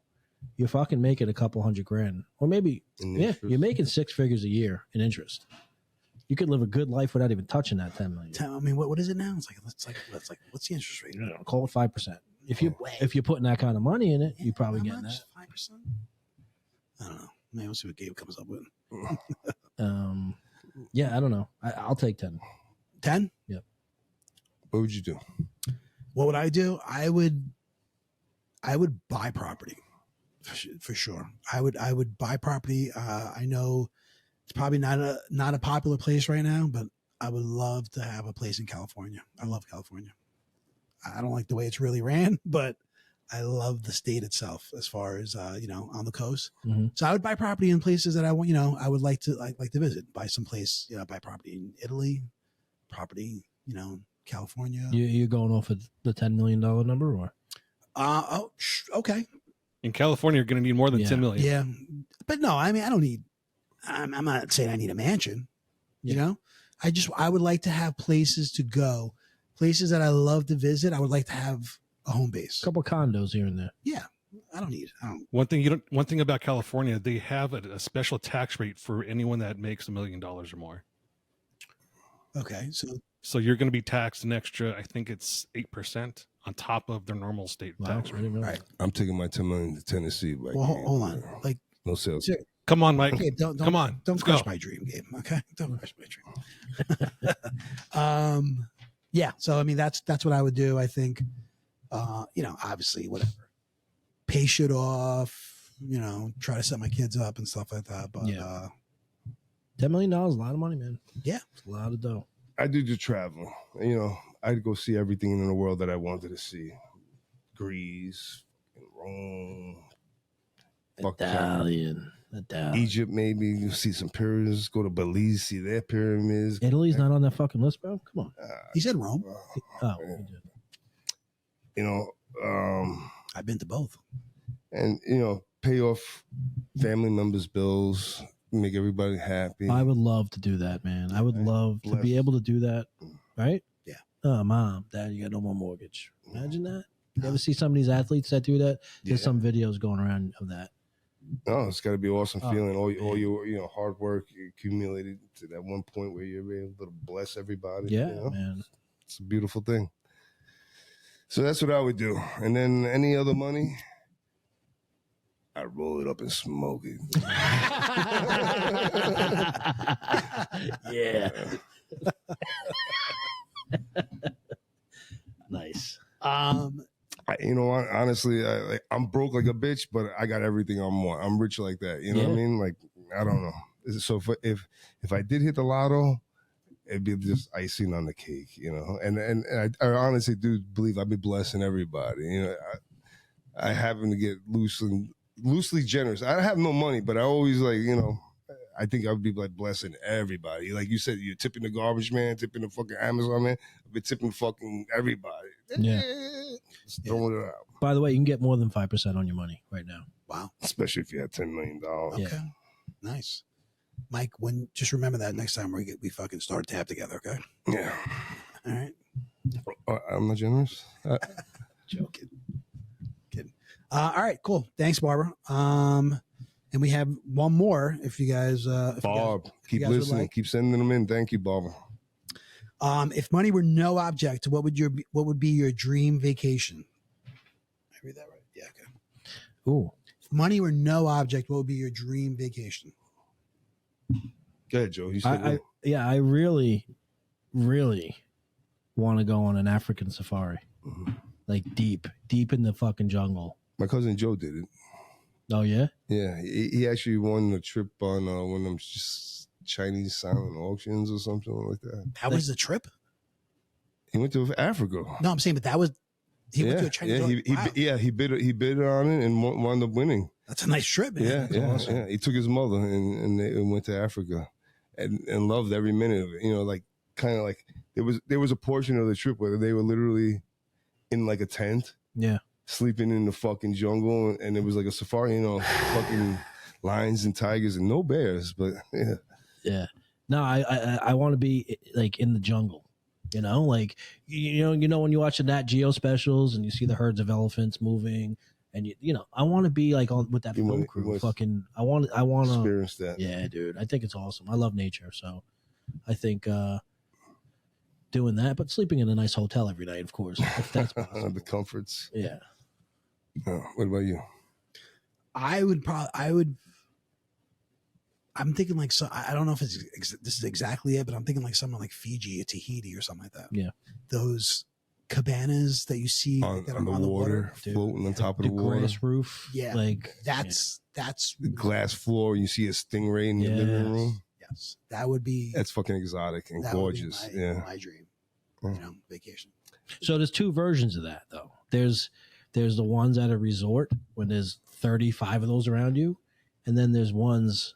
You're fucking making a couple $100,000, or maybe you're making 6 figures a year in interest. You could live a good life without even touching that $10 million. I mean, what is it now? It's like what's the interest rate? Call it 5%. If you're putting that kind of money in it, you're probably getting that 5%. I don't know. Maybe we'll see what Gabe comes up with. Yeah, I don't know. I'll take 10. 10? Yep. What would you do? What would I do? I would buy property for sure. I would buy property. I know it's probably not a popular place right now, but I would love to have a place in California. I love California. I don't like the way it's really ran, but I love the state itself as far as on the coast. Mm-hmm. So I would buy property in places that I want. I would like to visit. Buy some place. Buy property in Italy, property. California. You're going off of the $10 million number, or? Okay. In California, you're going to need more than $10 million. Yeah, but no, I mean, I don't need. I'm not saying I need a mansion. Yeah. I would like to have places to go, places that I love to visit. I would like to have a home base. A couple condos here and there. Yeah, I don't need. One thing about California, they have a special tax rate for anyone that makes $1 million or more. Okay, so you're going to be taxed an extra. I think it's 8% on top of their normal state tax rate. Right. I'm taking my $10 million to Tennessee. Well, hold on. Like no sales. Come on, Mike. Okay, come on. Don't Let's crush go. my dream, Gabe. Okay, don't crush my dream. Yeah. So I mean, that's what I would do. I think, obviously, whatever, pay shit off. Try to set my kids up and stuff like that. But $10 million is a lot of money, man. Yeah, it's a lot of dough. I do travel. I'd go see everything in the world that I wanted to see. Greece, Rome, Italian. Egypt, maybe. You see some pyramids. Go to Belize, see their pyramids. Italy's not on that fucking list, bro. Come on. He said Rome. I've been to both. And, pay off family members' bills, make everybody happy. I would love to do that, man. I would love to be able to do that, right? Yeah. Oh, Mom, Dad, you got no more mortgage. Imagine that. You ever see some of these athletes that do that? There's some videos going around of that. No, it's got to be an awesome feeling. All your hard work accumulated to that one point where you're able to bless everybody. Yeah, man. It's a beautiful thing. So that's what I would do. And then any other money, I roll it up and smoke it. Yeah. Nice. Honestly, I'm broke like a bitch, but I got everything I want. I'm rich like that. You know what I mean? Like, I don't know. So if I did hit the lotto, it'd be just icing on the cake, And I honestly do believe I'd be blessing everybody. I happen to get loosely generous. I have no money, but I always I think I would be like blessing everybody. Like you said, you're tipping the garbage man, tipping the fucking Amazon man. I've been tipping fucking everybody. Yeah. Just throwing it out. By the way, you can get more than 5% on your money right now. Wow. Especially if you had $10 million. Okay. Yeah. Nice. Mike, just remember that next time we fucking start Tap together, okay? Yeah. All right. I'm not generous. Joking. Kidding. All right, cool. Thanks, Barbara. And we have one more. If you guys, Barb, keep listening. Keep sending them in. Thank you, Barbara. If money were no object, what would be your dream vacation? I read that right? Yeah. Okay. Ooh. If money were no object, what would be your dream vacation? Go ahead, Joe. You said I really, really want to go on an African safari, like deep in the fucking jungle. My cousin Joe did it. Oh yeah. Yeah, he actually won a trip on one of them Chinese silent auctions or something like that. How was the trip? He went to Africa. No, I'm saying, but that was he went to a Chinese. He bid on it and wound up winning. That's a nice trip, man. Yeah. He took his mother and they went to Africa, and loved every minute of it. Kind of like there was a portion of the trip where they were literally in like a tent. Yeah. Sleeping in the fucking jungle, and it was like a safari, fucking lions and tigers and no bears, but yeah. Yeah. No, I want to be like in the jungle. You know, like you know when you watch the Nat Geo specials and you see the herds of elephants moving, and you know, I want to be like on with that You film wanna- crew. you wanna Fucking, I want to. Experience that. Yeah, dude, I think it's awesome. I love nature, so I think doing that, but sleeping in a nice hotel every night, of course, if that's possible. The comforts. Yeah. What about you? I would. I'm thinking like, so I don't know if this is exactly it, but I'm thinking like somewhere like Fiji or Tahiti or something like that. Yeah. Those cabanas that you see On that the are water, Dude. floating on top of the water. grass roof. Yeah. Like That's The glass floor, you see a stingray in your Yes. living room. yes, that would be That's fucking exotic and that would be gorgeous. my, Yeah. my dream. Yeah. Vacation. So there's two versions of that though. There's the ones at a resort when there's 35 of those around you, and then there's ones,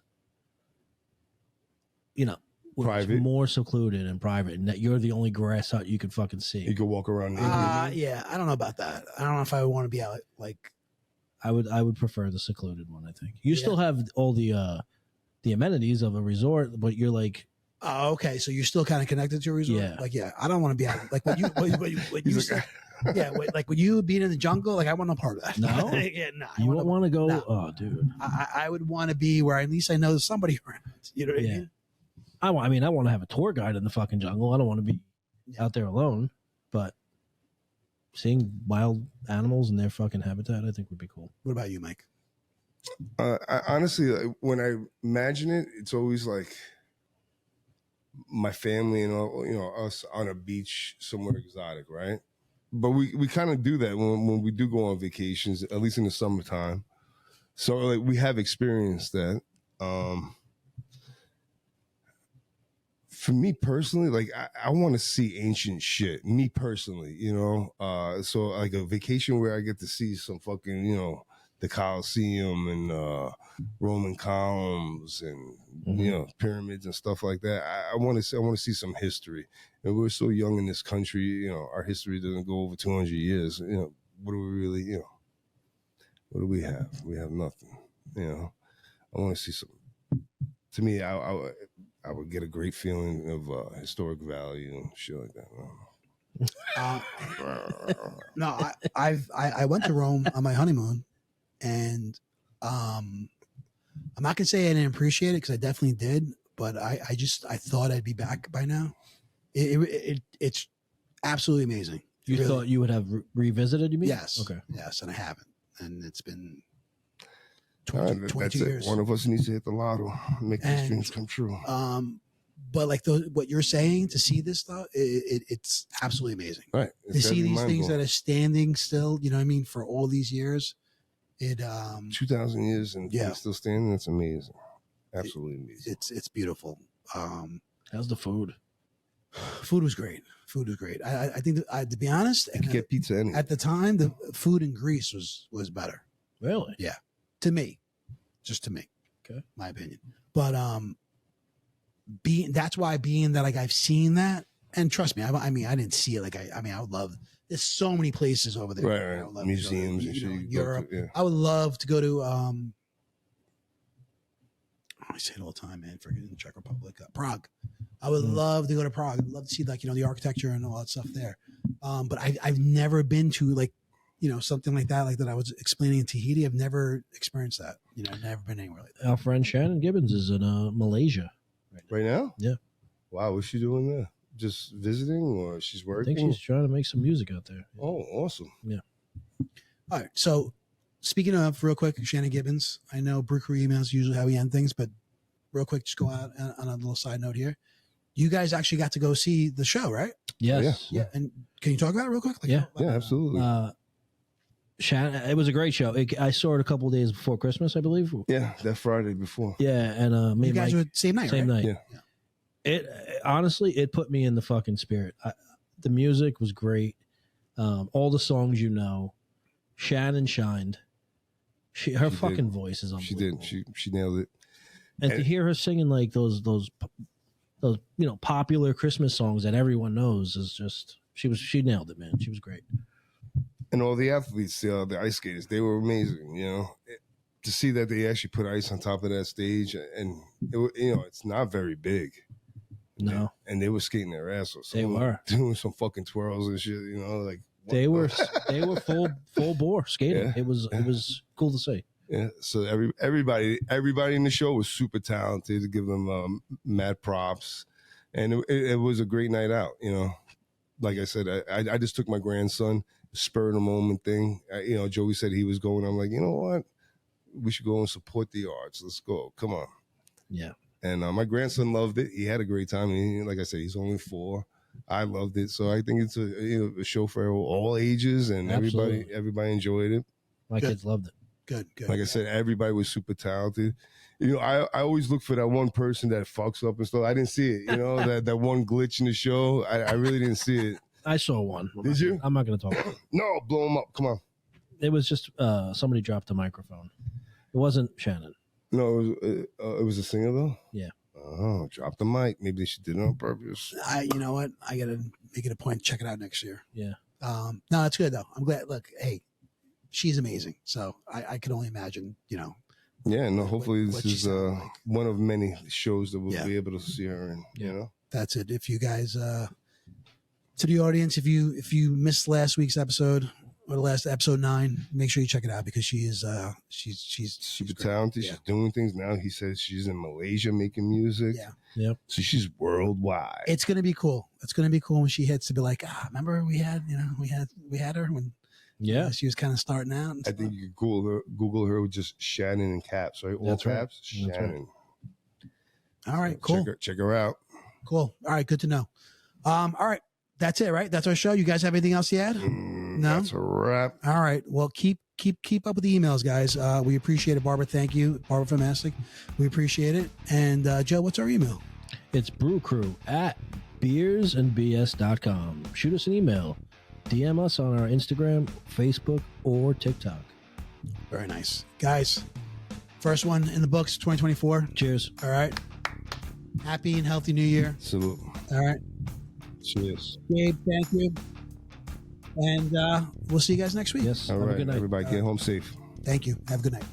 you know, where it's Private. more secluded and private, and that you're the only grass hut you can fucking see. You could walk around naked. Yeah, I don't know about that. I don't know if I would want to be out like. I would prefer the secluded one. I think you still have all the amenities of a resort, but you're like, Oh, okay. So you're still kind of connected to a resort. Yeah. Like, yeah, I don't want to be out. Like when you said, yeah, like when you being in the jungle, like I want no part of that. No? Yeah, no. you don't want to go. no. Oh, dude. I would want to be where at least I know there's somebody around. You know what I mean? I want to have a tour guide in the fucking jungle. I don't want to be out there alone, but seeing wild animals in their fucking habitat, I think would be cool. What about you, Mike? I honestly, when I imagine it, it's always like my family and all, us on a beach somewhere exotic, right? But we kind of do that when we do go on vacations, at least in the summertime. So like we have experienced that. For me personally, like I want to see ancient shit. Me personally, so like a vacation where I get to see some fucking, the Colosseum and Roman columns and pyramids and stuff like that. I want to see some history. And we're so young in this country. Our history doesn't go over 200 years. What do we really? What do we have? We have nothing. I want to see some. To me, I would get a great feeling of historic value and shit like that. No, I went to Rome on my honeymoon, and I'm not gonna say I didn't appreciate it because I definitely did, but I thought I'd be back by now. It's absolutely amazing. You Really. thought you would have revisited? You mean? Yes. Okay. Yes, and I haven't, and it's been All right, 22 that's years. it. One of us needs to hit the lotto, make these And, dreams come true. But like what you're saying, to see this stuff, it's absolutely amazing. Right. To see these things that are standing still, you know what I mean, for all these years. 2,000 years and Yeah. they're still standing. That's amazing. Absolutely amazing. It's beautiful. How's the food? Food was great. I think that, to be honest, You can get pizza anywhere. at the time, the food in Greece was better Really? to me, just to me. Okay. My opinion. But that's why being that like I've seen that, and trust me, I mean I didn't see it. Like I would love. There's so many places over there. Right, I right. would love to go to, Museums and you shit. know, you go Europe. to, yeah. I would love to go to. I say it all the time, man. Forget the Czech Republic, Prague. I would love to go to Prague. I'd love to see like the architecture and all that stuff there. But I've never been to like something like that I was explaining in Tahiti. I've never experienced that. I've never been anywhere like that. Our friend Shannon Gibbons is in Malaysia. Right now? Yeah. Wow, what's she doing there? Just visiting or she's I working? think she's trying to make some music out there. Oh, awesome. All right. So speaking of, real quick, Shannon Gibbons, I know Brew Crew emails usually how we end things, but real quick, just go out on a little side note here. You guys actually got to go see the show, right? Yes. Yeah. And can you talk about it real quick? Yeah. Yeah, absolutely. Shannon, it was a great show. I saw it a couple of days before Christmas, I believe. yeah, that Friday before. Yeah, and me You and guys Mike, were same night, same right? night. Yeah. It honestly, it put me in the fucking spirit. The music was great. All the songs, Shannon shined. Her She fucking did. She is She unbelievable. did. She nailed it. And to hear her singing like those popular Christmas songs that everyone knows is just she nailed it, man. She was great. And all the athletes, the ice skaters, they were amazing. To see that they actually put ice on top of that stage, and it's not very big. No, and they were skating their ass off. They were. doing some fucking twirls and shit. You know, like what they were the- full bore skating. Yeah. It was cool to see. Yeah, so everybody in the show was super talented. To give them mad props, and it was a great night out. You know, like I said, I just took my grandson, spur of the moment thing. You know, Joey said he was going. I'm like, you know what, we should go and support the arts. Let's go. Come on. Yeah. And my grandson loved it. He had a great time. And like I said, he's only 4. I loved it. So I think it's a show for all ages, and Absolutely. everybody enjoyed it. My Good. kids loved it. Good. Like I said, everybody was super talented. You know, I always look for that one person that fucks up and stuff. I didn't see it. You know, that one glitch in the show. I really didn't see it. I saw one. Did you? I'm not going to talk about it. No, blow him up. Come on. It was just somebody dropped a microphone. It wasn't Shannon. No, it was a singer though. Yeah. Oh, drop the mic. Maybe she did it on purpose. You know what? I gotta make it a point. Check it out next year. Yeah. No, it's good though. I'm glad. Look, hey, she's amazing. So I can only imagine. You know. Yeah, no. Hopefully, what this she is sounded like. one of many shows that we'll Yeah. be able to see her in. You know. That's it. If you guys, to the audience, if you missed last week's episode or the last episode 9, make sure you check it out because she is she's Super great. talented. Yeah. She's doing things now. He says she's in Malaysia making music. Yeah. Yep. So she's worldwide. It's gonna be cool. It's gonna be cool when she hits to be like, remember we had her when Yeah. she was kind of starting out. And I stuff. think you could Google her with just Shannon in caps, right? All That's right. caps. That's right. Shannon. All right, cool, Check her out. cool. All right, good to know. All right, that's it, right? That's our show. You guys have anything else to add? No? That's a wrap. All right. Well, keep up with the emails, guys. We appreciate it, Barbara. Thank you, Barbara from Mastic. We appreciate it. And Joe, what's our email? It's brewcrew@beersandbs.com. Shoot us an email. DM us on our Instagram, Facebook, or TikTok. Very nice, guys. First one in the books, 2024. Cheers. All right. Happy and healthy New Year. Salute. All right. Cheers. Gabe, thank you. And we'll see you guys next week. Yes. All Have a right, good night. everybody, get home safe. Thank you. Have a good night.